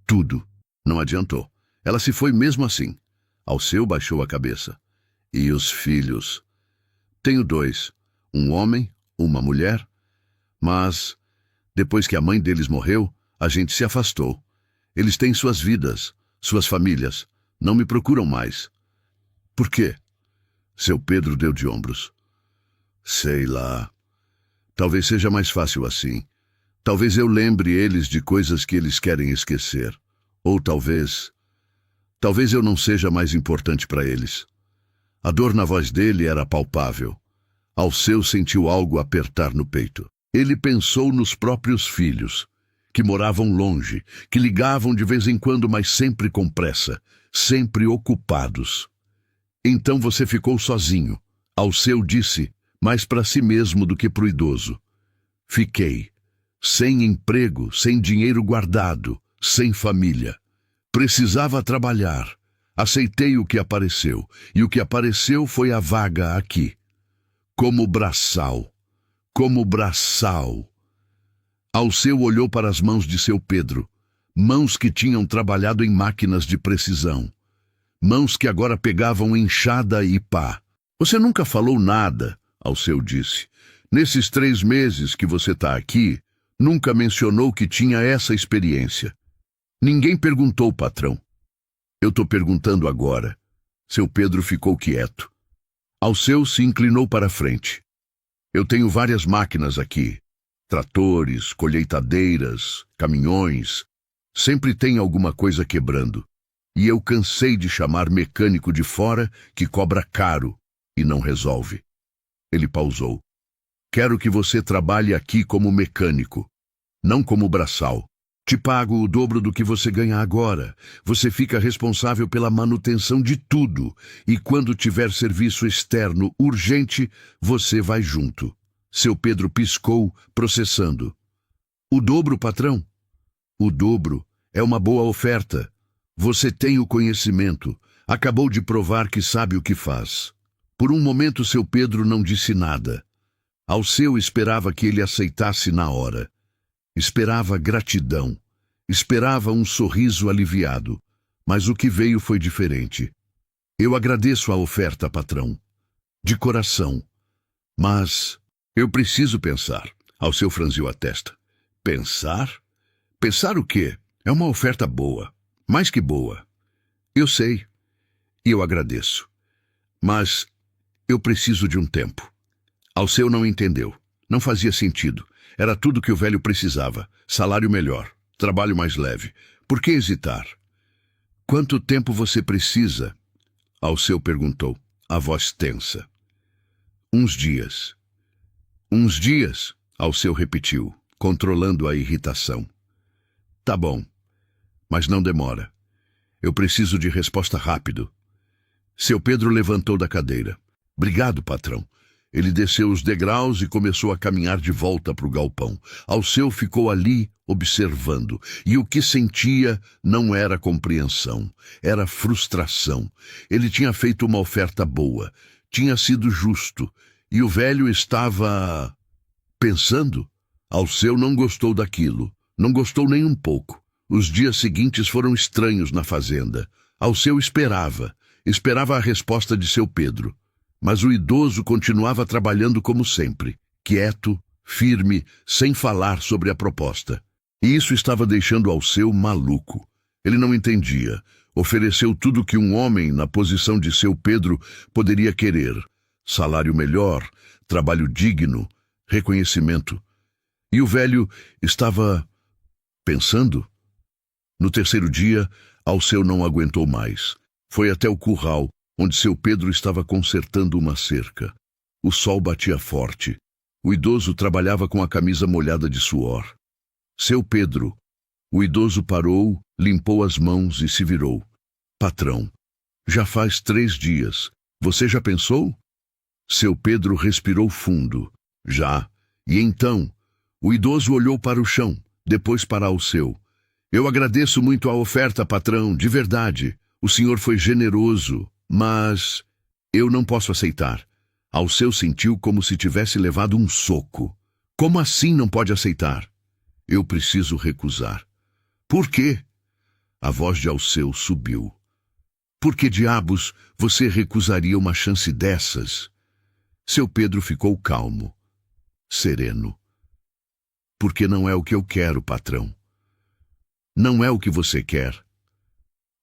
tudo. Não adiantou. Ela se foi mesmo assim. Alceu baixou a cabeça. E os filhos? Tenho 2. Um homem, uma mulher. Mas, depois que a mãe deles morreu, a gente se afastou. Eles têm suas vidas, suas famílias. Não me procuram mais. Por quê? Seu Pedro deu de ombros. Sei lá. Talvez seja mais fácil assim. Talvez eu lembre eles de coisas que eles querem esquecer. Ou talvez eu não seja mais importante para eles. A dor na voz dele era palpável. Alceu sentiu algo apertar no peito. Ele pensou nos próprios filhos, que moravam longe, que ligavam de vez em quando, mas sempre com pressa, sempre ocupados. Então você ficou sozinho, Alceu disse, mais para si mesmo do que para o idoso. Fiquei, sem emprego, sem dinheiro guardado, sem família. Precisava trabalhar. Aceitei o que apareceu, e o que apareceu foi a vaga aqui. Como braçal. Alceu olhou para as mãos de seu Pedro, mãos que tinham trabalhado em máquinas de precisão, mãos que agora pegavam enxada e pá. Você nunca falou nada, Alceu disse. Nesses 3 meses que você está aqui, nunca mencionou que tinha essa experiência. Ninguém perguntou, patrão. Eu estou perguntando agora. Seu Pedro ficou quieto. Alceu se inclinou para a frente. Eu tenho várias máquinas aqui. Tratores, colheitadeiras, caminhões. Sempre tem alguma coisa quebrando. E eu cansei de chamar mecânico de fora que cobra caro e não resolve. Ele pausou. Quero que você trabalhe aqui como mecânico, não como braçal. Te pago o dobro do que você ganha agora. Você fica responsável pela manutenção de tudo. E quando tiver serviço externo urgente, você vai junto. Seu Pedro piscou, processando. O dobro, patrão? O dobro é uma boa oferta. Você tem o conhecimento. Acabou de provar que sabe o que faz. Por um momento, seu Pedro não disse nada. Alceu esperava que ele aceitasse na hora. Esperava gratidão. Esperava um sorriso aliviado. Mas o que veio foi diferente. Eu agradeço a oferta, patrão. De coração. Mas eu preciso pensar. Alceu franziu a testa. Pensar? Pensar o quê? É uma oferta boa. Mais que boa. Eu sei. E eu agradeço. Mas eu preciso de um tempo. Alceu não entendeu. Não fazia sentido. Era tudo que o velho precisava. Salário melhor. Trabalho mais leve. Por que hesitar? Quanto tempo você precisa? Alceu perguntou, a voz tensa. Uns dias. Uns dias? Alceu repetiu, controlando a irritação. Tá bom, mas não demora. Eu preciso de resposta rápido. Seu Pedro levantou da cadeira. Obrigado, patrão. Ele desceu os degraus e começou a caminhar de volta para o galpão. Alceu ficou ali, observando, e o que sentia não era compreensão, era frustração. Ele tinha feito uma oferta boa, tinha sido justo, e o velho estava pensando. Alceu não gostou daquilo, não gostou nem um pouco. Os dias seguintes foram estranhos na fazenda. Alceu esperava a resposta de seu Pedro. Mas o idoso continuava trabalhando como sempre, quieto, firme, sem falar sobre a proposta. E isso estava deixando Alceu maluco. Ele não entendia. Ofereceu tudo que um homem, na posição de seu Pedro, poderia querer. Salário melhor, trabalho digno, reconhecimento. E o velho estava pensando. No terceiro dia, Alceu não aguentou mais. Foi até o curral, onde seu Pedro estava consertando uma cerca. O sol batia forte. O idoso trabalhava com a camisa molhada de suor. Seu Pedro. O idoso parou, limpou as mãos e se virou. Patrão, já faz 3 dias. Você já pensou? Seu Pedro respirou fundo. Já. E então? O idoso olhou para o chão, depois para Alceu. Eu agradeço muito a oferta, patrão, de verdade. O senhor foi generoso. Mas eu não posso aceitar. Alceu sentiu como se tivesse levado um soco. Como assim não pode aceitar? Eu preciso recusar. Por quê? A voz de Alceu subiu. Por que diabos você recusaria uma chance dessas? Seu Pedro ficou calmo, sereno. Porque não é o que eu quero, patrão. Não é o que você quer.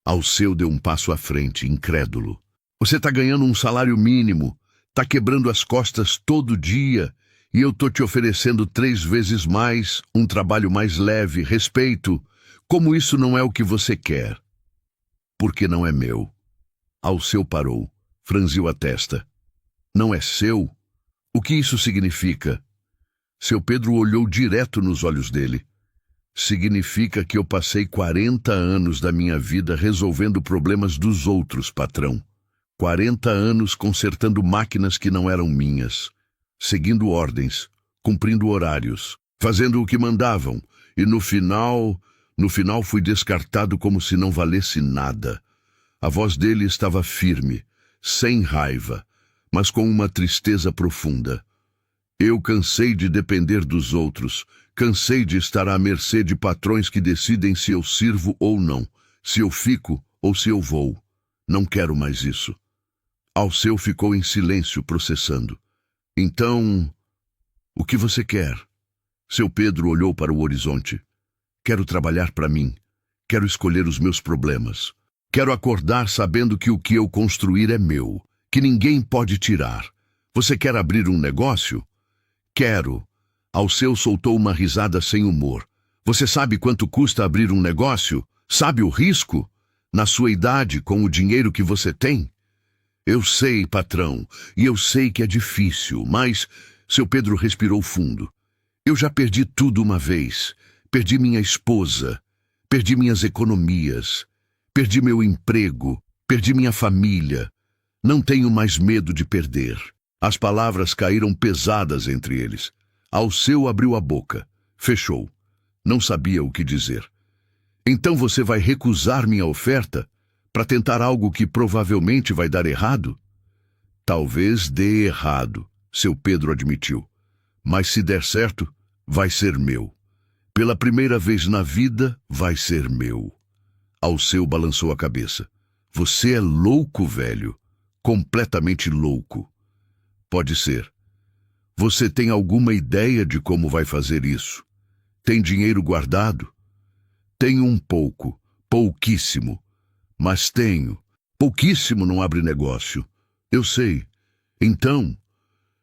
Alceu deu um passo à frente, incrédulo. Você está ganhando um salário mínimo, está quebrando as costas todo dia E eu tô te oferecendo 3 vezes mais, um trabalho mais leve, respeito. Como isso não é o que você quer? Porque não é meu. Alceu parou, franziu a testa. Não é seu? O que isso significa? Seu Pedro olhou direto nos olhos dele. Significa que eu passei 40 anos da minha vida resolvendo problemas dos outros, patrão. 40 anos consertando máquinas que não eram minhas, seguindo ordens, cumprindo horários, fazendo o que mandavam, e no final fui descartado como se não valesse nada. A voz dele estava firme, sem raiva, mas com uma tristeza profunda. Eu cansei de depender dos outros, cansei de estar à mercê de patrões que decidem se eu sirvo ou não, se eu fico ou se eu vou. Não quero mais isso. Alceu ficou em silêncio, processando. Então, o que você quer? Seu Pedro olhou para o horizonte. Quero trabalhar para mim. Quero escolher os meus problemas. Quero acordar sabendo que o que eu construir é meu, que ninguém pode tirar. Você quer abrir um negócio? Quero. Alceu soltou uma risada sem humor. Você sabe quanto custa abrir um negócio? Sabe o risco? Na sua idade, com o dinheiro que você tem? Eu sei, patrão, e eu sei que é difícil, mas... Seu Pedro respirou fundo. Eu já perdi tudo uma vez. Perdi minha esposa. Perdi minhas economias. Perdi meu emprego. Perdi minha família. Não tenho mais medo de perder. As palavras caíram pesadas entre eles. Alceu abriu a boca. Fechou. Não sabia o que dizer. Então você vai recusar minha oferta para tentar algo que provavelmente vai dar errado? Talvez dê errado, seu Pedro admitiu. Mas se der certo, vai ser meu. Pela primeira vez na vida, vai ser meu. Alceu balançou a cabeça. Você é louco, velho. Completamente louco. Pode ser. Você tem alguma ideia de como vai fazer isso? Tem dinheiro guardado? Tenho um pouco, pouquíssimo. Mas tenho. Pouquíssimo não abre negócio. Eu sei. Então,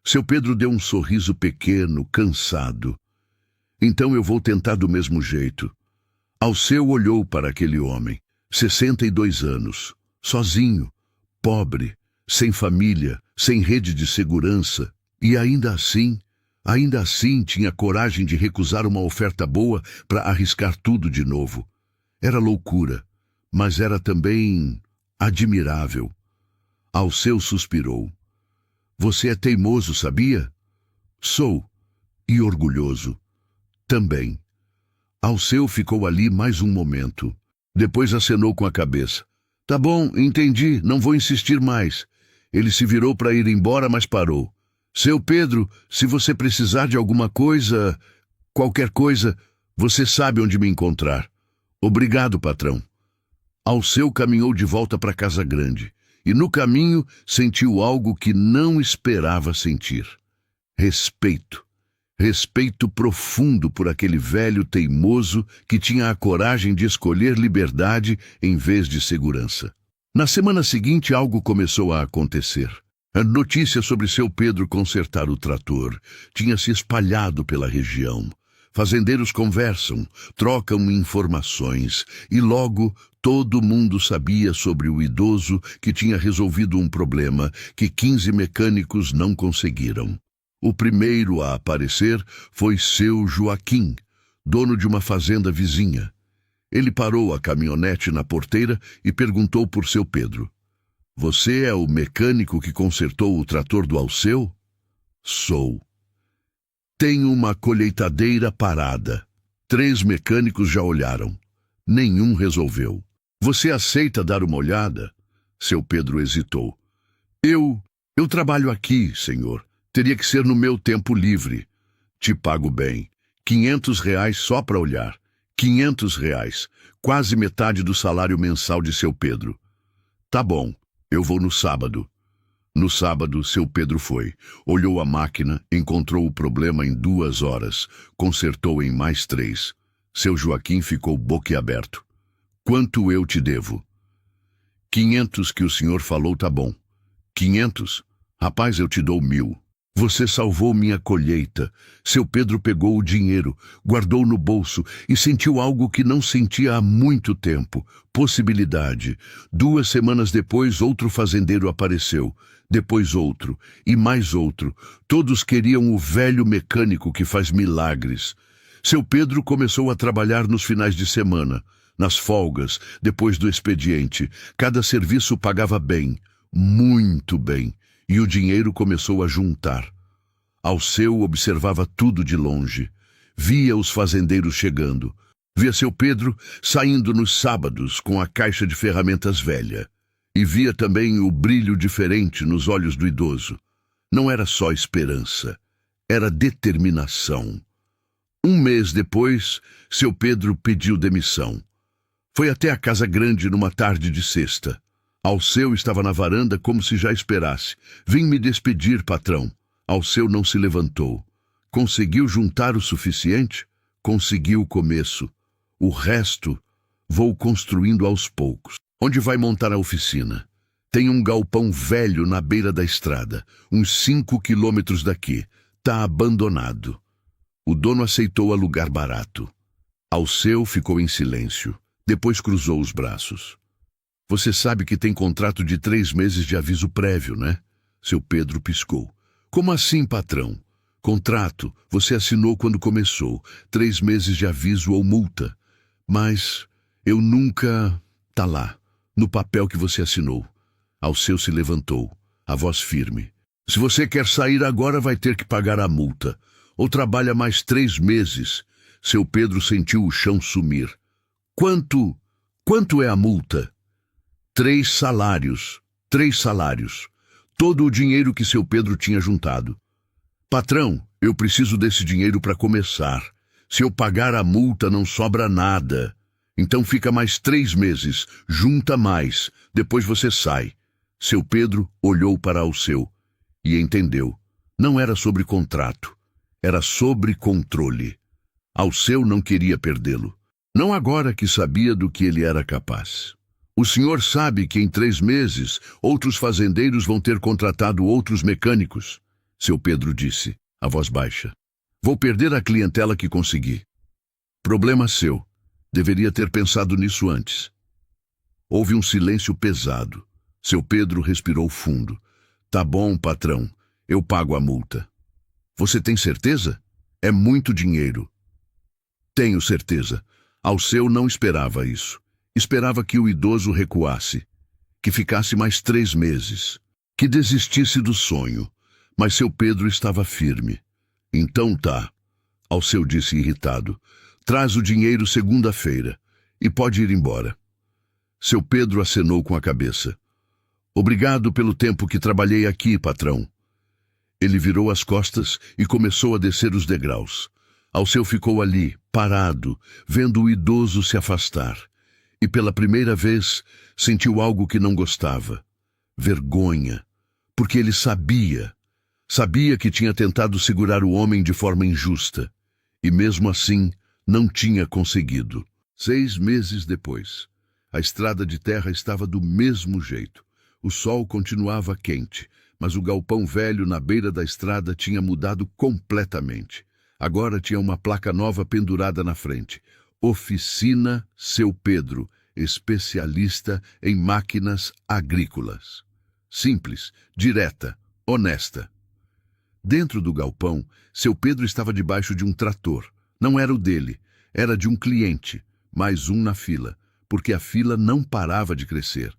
seu Pedro deu um sorriso pequeno, cansado. Então eu vou tentar do mesmo jeito. Alceu olhou para aquele homem, 62 anos, sozinho, pobre, sem família, sem rede de segurança, e ainda assim tinha coragem de recusar uma oferta boa para arriscar tudo de novo. Era loucura, mas era também admirável. Alceu suspirou. Você é teimoso, sabia? Sou, e orgulhoso. Também. Alceu ficou ali mais um momento. Depois acenou com a cabeça. Tá bom, entendi, não vou insistir mais. Ele se virou para ir embora, mas parou. Seu Pedro, se você precisar de alguma coisa, qualquer coisa, você sabe onde me encontrar. Obrigado, patrão. Alceu caminhou de volta para a casa grande, e no caminho sentiu algo que não esperava sentir. Respeito. Respeito profundo por aquele velho teimoso que tinha a coragem de escolher liberdade em vez de segurança. Na semana seguinte, algo começou a acontecer. A notícia sobre seu Pedro consertar o trator tinha se espalhado pela região. Fazendeiros conversam, trocam informações, e logo todo mundo sabia sobre o idoso que tinha resolvido um problema que 15 mecânicos não conseguiram. O primeiro a aparecer foi seu Joaquim, dono de uma fazenda vizinha. Ele parou a caminhonete na porteira e perguntou por seu Pedro. Você é o mecânico que consertou o trator do Alceu? Sou. Tenho uma colheitadeira parada. 3 mecânicos já olharam. Nenhum resolveu. Você aceita dar uma olhada? Seu Pedro hesitou. Eu trabalho aqui, senhor. Teria que ser no meu tempo livre. Te pago bem. R$ 500 só para olhar. R$ 500, quase metade do salário mensal de seu Pedro. Tá bom, eu vou no sábado. No sábado, seu Pedro foi. Olhou a máquina, encontrou o problema em 2 horas. Consertou em mais 3. Seu Joaquim ficou boquiaberto. Quanto eu te devo? 500 que o senhor falou tá bom. 500? Rapaz, eu te dou 1.000. Você salvou minha colheita. Seu Pedro pegou o dinheiro, guardou no bolso e sentiu algo que não sentia há muito tempo. Possibilidade. 2 semanas depois, outro fazendeiro apareceu. Depois outro, e mais outro. Todos queriam o velho mecânico que faz milagres. Seu Pedro começou a trabalhar nos finais de semana, nas folgas, depois do expediente. Cada serviço pagava bem, muito bem. E o dinheiro começou a juntar. Alceu observava tudo de longe. Via os fazendeiros chegando. Via seu Pedro saindo nos sábados com a caixa de ferramentas velha. E via também o brilho diferente nos olhos do idoso. Não era só esperança, era determinação. 1 mês depois, seu Pedro pediu demissão. Foi até a casa grande numa tarde de sexta. Alceu estava na varanda como se já esperasse. Vim me despedir, patrão. Alceu não se levantou. Conseguiu juntar o suficiente? Conseguiu o começo. O resto, vou construindo aos poucos. Onde vai montar a oficina? Tem um galpão velho na beira da estrada, uns 5 quilômetros daqui. Tá abandonado. O dono aceitou alugar barato. Alceu ficou em silêncio. Depois cruzou os braços. Você sabe que tem contrato de 3 meses de aviso prévio, né? Seu Pedro piscou. Como assim, patrão? Contrato, você assinou quando começou. 3 meses de aviso ou multa. Mas eu nunca... Tá lá, no papel que você assinou. Alceu se levantou, a voz firme. Se você quer sair agora, vai ter que pagar a multa. Ou trabalha mais 3 meses. Seu Pedro sentiu o chão sumir. Quanto é a multa? 3 salários. 3 salários. Todo o dinheiro que seu Pedro tinha juntado. Patrão, eu preciso desse dinheiro para começar. Se eu pagar a multa, não sobra nada. Então fica mais 3 meses. Junta mais. Depois você sai. Seu Pedro olhou para Alceu e entendeu. Não era sobre contrato. Era sobre controle. Alceu não queria perdê-lo. Não agora que sabia do que ele era capaz. O senhor sabe que em 3 meses outros fazendeiros vão ter contratado outros mecânicos, seu Pedro disse, a voz baixa. Vou perder a clientela que consegui. Problema seu. Deveria ter pensado nisso antes. Houve um silêncio pesado. Seu Pedro respirou fundo. Tá bom, patrão. Eu pago a multa. Você tem certeza? É muito dinheiro. Tenho certeza. Alceu não esperava isso. Esperava que o idoso recuasse, que ficasse mais 3 meses, que desistisse do sonho. Mas seu Pedro estava firme. Então tá, Alceu disse irritado. Traz o dinheiro segunda-feira e pode ir embora. Seu Pedro acenou com a cabeça. Obrigado pelo tempo que trabalhei aqui, patrão. Ele virou as costas e começou a descer os degraus. Alceu ficou ali, parado, vendo o idoso se afastar. E pela primeira vez sentiu algo que não gostava. Vergonha. Porque ele sabia que tinha tentado segurar o homem de forma injusta. E mesmo assim, não tinha conseguido. 6 meses depois, a estrada de terra estava do mesmo jeito. O sol continuava quente, mas o galpão velho na beira da estrada tinha mudado completamente. Agora tinha uma placa nova pendurada na frente. Oficina Seu Pedro, especialista em máquinas agrícolas. Simples, direta, honesta. Dentro do galpão, Seu Pedro estava debaixo de um trator. Não era o dele, era de um cliente, mais um na fila, porque a fila não parava de crescer.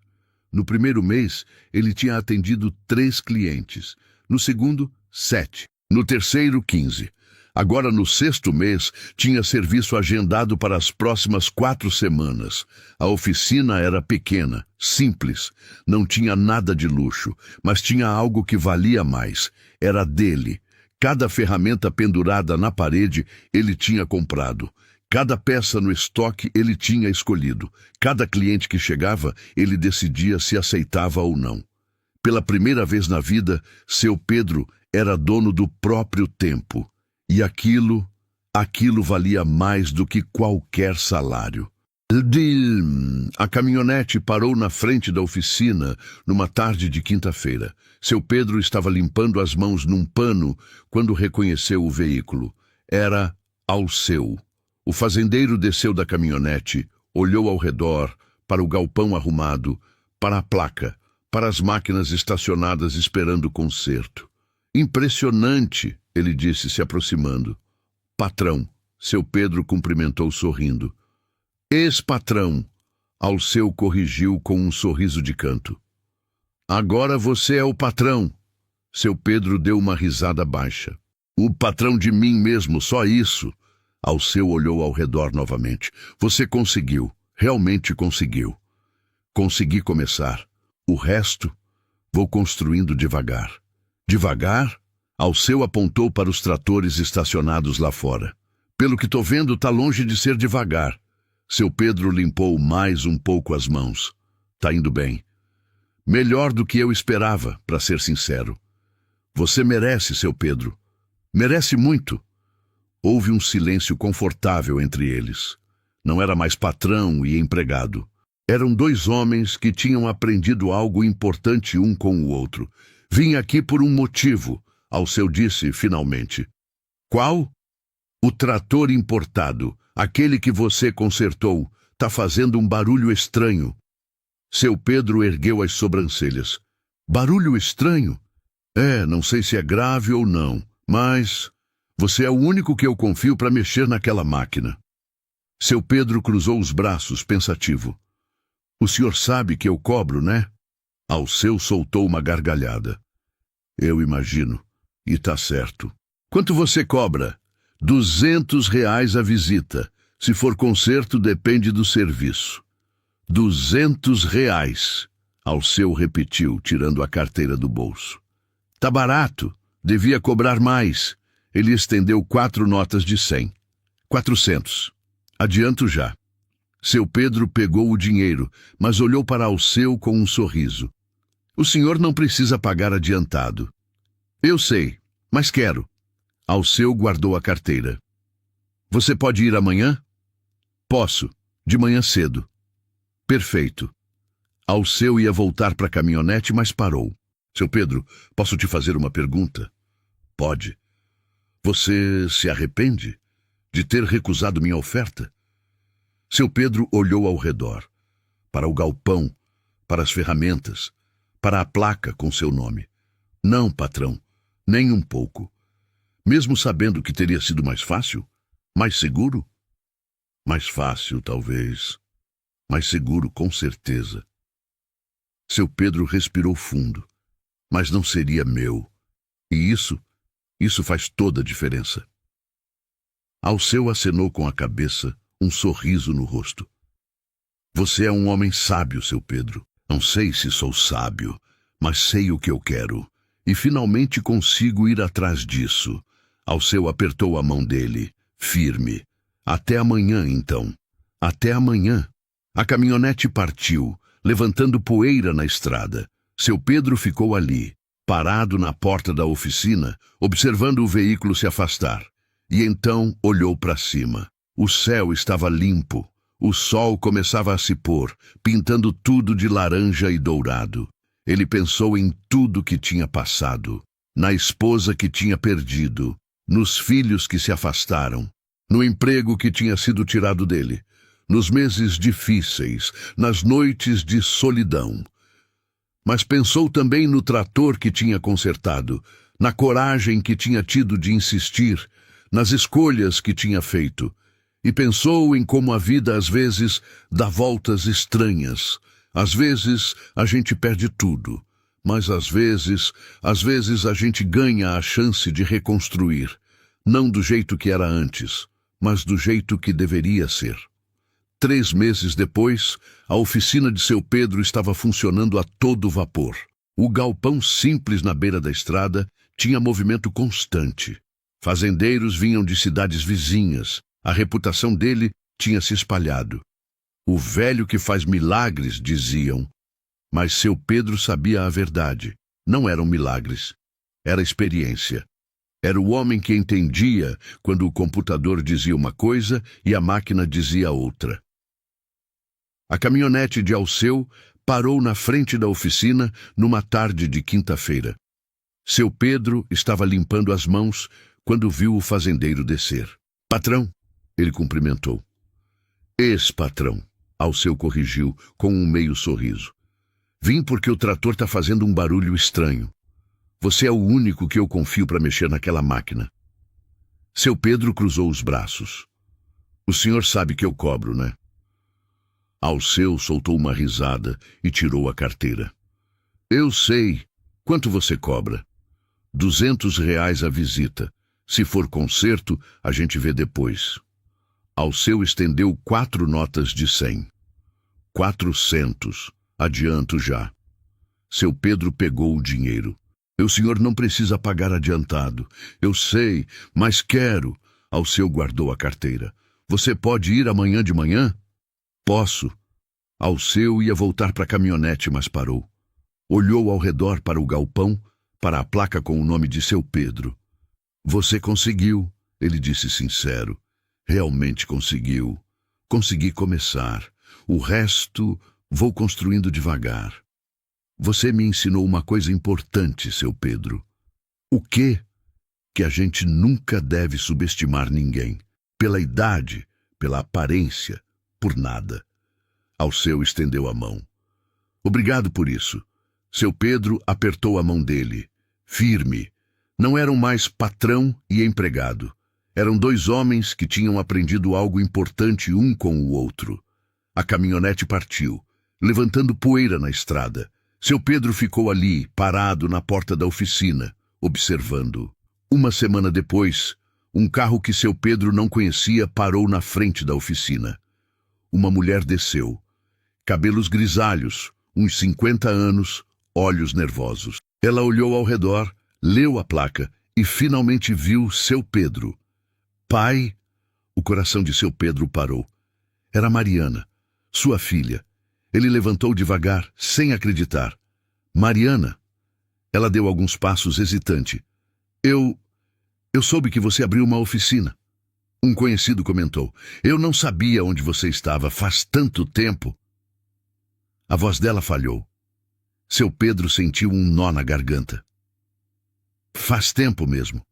No primeiro mês, ele tinha atendido 3 clientes. No segundo, 7. No terceiro, 15. Agora, no 6º mês, tinha serviço agendado para as próximas 4 semanas. A oficina era pequena, simples, não tinha nada de luxo, mas tinha algo que valia mais. Era dele. Cada ferramenta pendurada na parede ele tinha comprado. Cada peça no estoque ele tinha escolhido. Cada cliente que chegava, ele decidia se aceitava ou não. Pela primeira vez na vida, Seu Pedro era dono do próprio tempo. E aquilo valia mais do que qualquer salário. A caminhonete parou na frente da oficina numa tarde de quinta-feira. Seu Pedro estava limpando as mãos num pano quando reconheceu o veículo. Era Alceu. O fazendeiro desceu da caminhonete, olhou ao redor, para o galpão arrumado, para a placa, para as máquinas estacionadas esperando o conserto. Impressionante, ele disse, se aproximando. Patrão, seu Pedro cumprimentou sorrindo. Ex-patrão, Alceu corrigiu com um sorriso de canto. Agora você é o patrão. Seu Pedro deu uma risada baixa. O patrão de mim mesmo, só isso. Alceu olhou ao redor novamente. Você conseguiu, realmente conseguiu. Consegui começar. O resto, vou construindo devagar. Devagar? Alceu apontou para os tratores estacionados lá fora. Pelo que tô vendo, tá longe de ser devagar. Seu Pedro limpou mais um pouco as mãos. Tá indo bem. Melhor do que eu esperava, para ser sincero. Você merece, seu Pedro. Merece muito. Houve um silêncio confortável entre eles. Não era mais patrão e empregado. Eram dois homens que tinham aprendido algo importante um com o outro. Vim aqui por um motivo, Alceu disse finalmente. Qual? O trator importado, aquele que você consertou, tá fazendo um barulho estranho. Seu Pedro ergueu as sobrancelhas. Barulho estranho? Não sei se é grave ou não, mas você é o único que eu confio para mexer naquela máquina. Seu Pedro cruzou os braços, pensativo. O senhor sabe que eu cobro, né? Alceu soltou uma gargalhada. Eu imagino. E tá certo. Quanto você cobra? R$ 200 a visita. Se for conserto, depende do serviço. R$ 200. Alceu repetiu, tirando a carteira do bolso. Tá barato. Devia cobrar mais. Ele estendeu 4 notas de 100. 400. Adianto já. Seu Pedro pegou o dinheiro, mas olhou para Alceu com um sorriso. O senhor não precisa pagar adiantado. Eu sei, mas quero. Alceu guardou a carteira. Você pode ir amanhã? Posso, de manhã cedo. Perfeito. Alceu ia voltar para a caminhonete, mas parou. Seu Pedro, posso te fazer uma pergunta? Pode. Você se arrepende de ter recusado minha oferta? Seu Pedro olhou ao redor, para o galpão, para as ferramentas, para a placa com seu nome. Não, patrão, nem um pouco. Mesmo sabendo que teria sido mais fácil? Mais seguro? Mais fácil, talvez. Mais seguro, com certeza. Seu Pedro respirou fundo. Mas não seria meu. E isso faz toda a diferença. Alceu acenou com a cabeça, um sorriso no rosto. Você é um homem sábio, seu Pedro. Não sei se sou sábio, mas sei o que eu quero. E finalmente consigo ir atrás disso. Alceu apertou a mão dele, firme. Até amanhã, então. Até amanhã. A caminhonete partiu, levantando poeira na estrada. Seu Pedro ficou ali, parado na porta da oficina, observando o veículo se afastar. E então olhou para cima. O céu estava limpo. O sol começava a se pôr, pintando tudo de laranja e dourado. Ele pensou em tudo que tinha passado, na esposa que tinha perdido, nos filhos que se afastaram, no emprego que tinha sido tirado dele, nos meses difíceis, nas noites de solidão. Mas pensou também no trator que tinha consertado, na coragem que tinha tido de insistir, nas escolhas que tinha feito, e pensou em como a vida às vezes dá voltas estranhas. Às vezes a gente perde tudo, mas às vezes a gente ganha a chance de reconstruir, não do jeito que era antes, mas do jeito que deveria ser. 3 meses depois, a oficina de seu Pedro estava funcionando a todo vapor. O galpão simples na beira da estrada tinha movimento constante. Fazendeiros vinham de cidades vizinhas. A reputação dele tinha se espalhado. O velho que faz milagres, diziam. Mas seu Pedro sabia a verdade. Não eram milagres. Era experiência. Era o homem que entendia quando o computador dizia uma coisa e a máquina dizia outra. A caminhonete de Alceu parou na frente da oficina numa tarde de quinta-feira. Seu Pedro estava limpando as mãos quando viu o fazendeiro descer. "Patrão", ele cumprimentou. "Ex-patrão", Alceu corrigiu com um meio sorriso. "Vim porque o trator está fazendo um barulho estranho. Você é o único que eu confio para mexer naquela máquina." Seu Pedro cruzou os braços. "O senhor sabe que eu cobro, né?" Alceu soltou uma risada e tirou a carteira. "Eu sei. Quanto você cobra?" R$ 200 a visita. Se for conserto, a gente vê depois." Alceu estendeu 4 notas de 100. 400. Adianto já." Seu Pedro pegou o dinheiro. "O senhor não precisa pagar adiantado." "Eu sei, mas quero." Alceu guardou a carteira. "Você pode ir amanhã de manhã?" "Posso." Alceu ia voltar para a caminhonete, mas parou. Olhou ao redor para o galpão, para a placa com o nome de seu Pedro. "Você conseguiu", ele disse sincero. "Realmente conseguiu. Consegui começar. O resto vou construindo devagar. Você me ensinou uma coisa importante, seu Pedro." "O quê?" "Que a gente nunca deve subestimar ninguém. Pela idade, pela aparência, por nada." Alceu estendeu a mão. "Obrigado por isso." Seu Pedro apertou a mão dele. Firme. Não eram mais patrão e empregado. Eram 2 homens que tinham aprendido algo importante um com o outro. A caminhonete partiu, levantando poeira na estrada. Seu Pedro ficou ali, parado na porta da oficina, observando. Uma semana depois, um carro que seu Pedro não conhecia parou na frente da oficina. Uma mulher desceu. Cabelos grisalhos, uns 50 anos, olhos nervosos. Ela olhou ao redor, leu a placa e finalmente viu seu Pedro. "Pai?" O coração de seu Pedro parou. Era Mariana, sua filha. Ele levantou devagar, sem acreditar. "Mariana?" Ela deu alguns passos hesitante. Eu soube que você abriu uma oficina." Um conhecido comentou. "Eu não sabia onde você estava faz tanto tempo." A voz dela falhou. Seu Pedro sentiu um nó na garganta. "Faz tempo mesmo."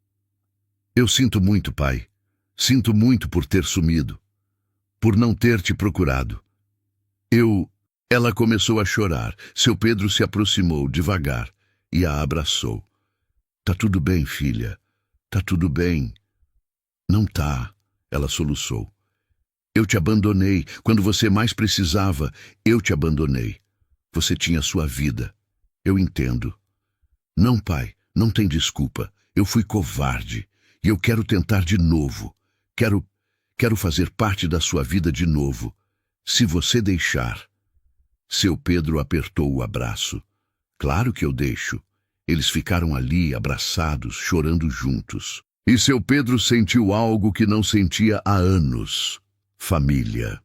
"Eu sinto muito, pai. Sinto muito por ter sumido. Por não ter te procurado." Ela começou a chorar. Seu Pedro se aproximou devagar e a abraçou. "Tá tudo bem, filha. Tá tudo bem." "Não tá." Ela soluçou. "Eu te abandonei. Quando você mais precisava, eu te abandonei. Você tinha sua vida. Eu entendo." "Não, pai, não tem desculpa. Eu fui covarde. E eu quero tentar de novo. Quero fazer parte da sua vida de novo. Se você deixar." Seu Pedro apertou o abraço. "Claro que eu deixo." Eles ficaram ali, abraçados, chorando juntos. E seu Pedro sentiu algo que não sentia há anos. Família.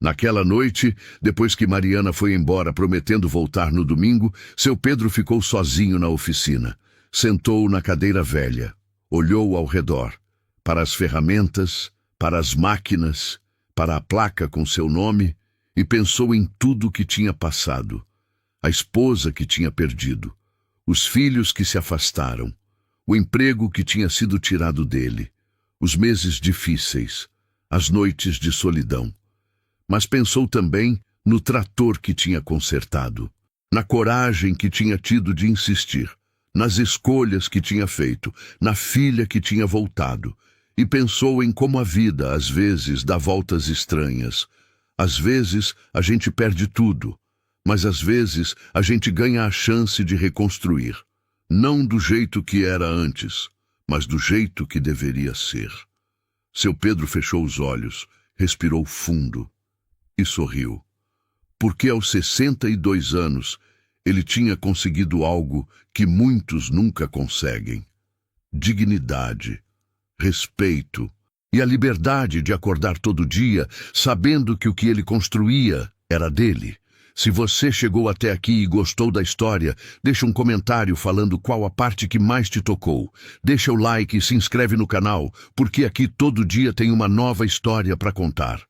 Naquela noite, depois que Mariana foi embora prometendo voltar no domingo, seu Pedro ficou sozinho na oficina. Sentou na cadeira velha. Olhou ao redor. Para as ferramentas, para as máquinas, para a placa com seu nome, e pensou em tudo que tinha passado. A esposa que tinha perdido. Os filhos que se afastaram. O emprego que tinha sido tirado dele. Os meses difíceis. As noites de solidão. Mas pensou também no trator que tinha consertado. Na coragem que tinha tido de insistir. Nas escolhas que tinha feito. Na filha que tinha voltado. E pensou em como a vida, às vezes, dá voltas estranhas. Às vezes, a gente perde tudo. Mas às vezes, a gente ganha a chance de reconstruir. Não do jeito que era antes, mas do jeito que deveria ser. Seu Pedro fechou os olhos, respirou fundo e sorriu. Porque aos 62 anos, ele tinha conseguido algo que muitos nunca conseguem. Dignidade, respeito e a liberdade de acordar todo dia sabendo que o que ele construía era dele. Se você chegou até aqui e gostou da história, deixa um comentário falando qual a parte que mais te tocou. Deixa o like e se inscreve no canal, porque aqui todo dia tem uma nova história para contar.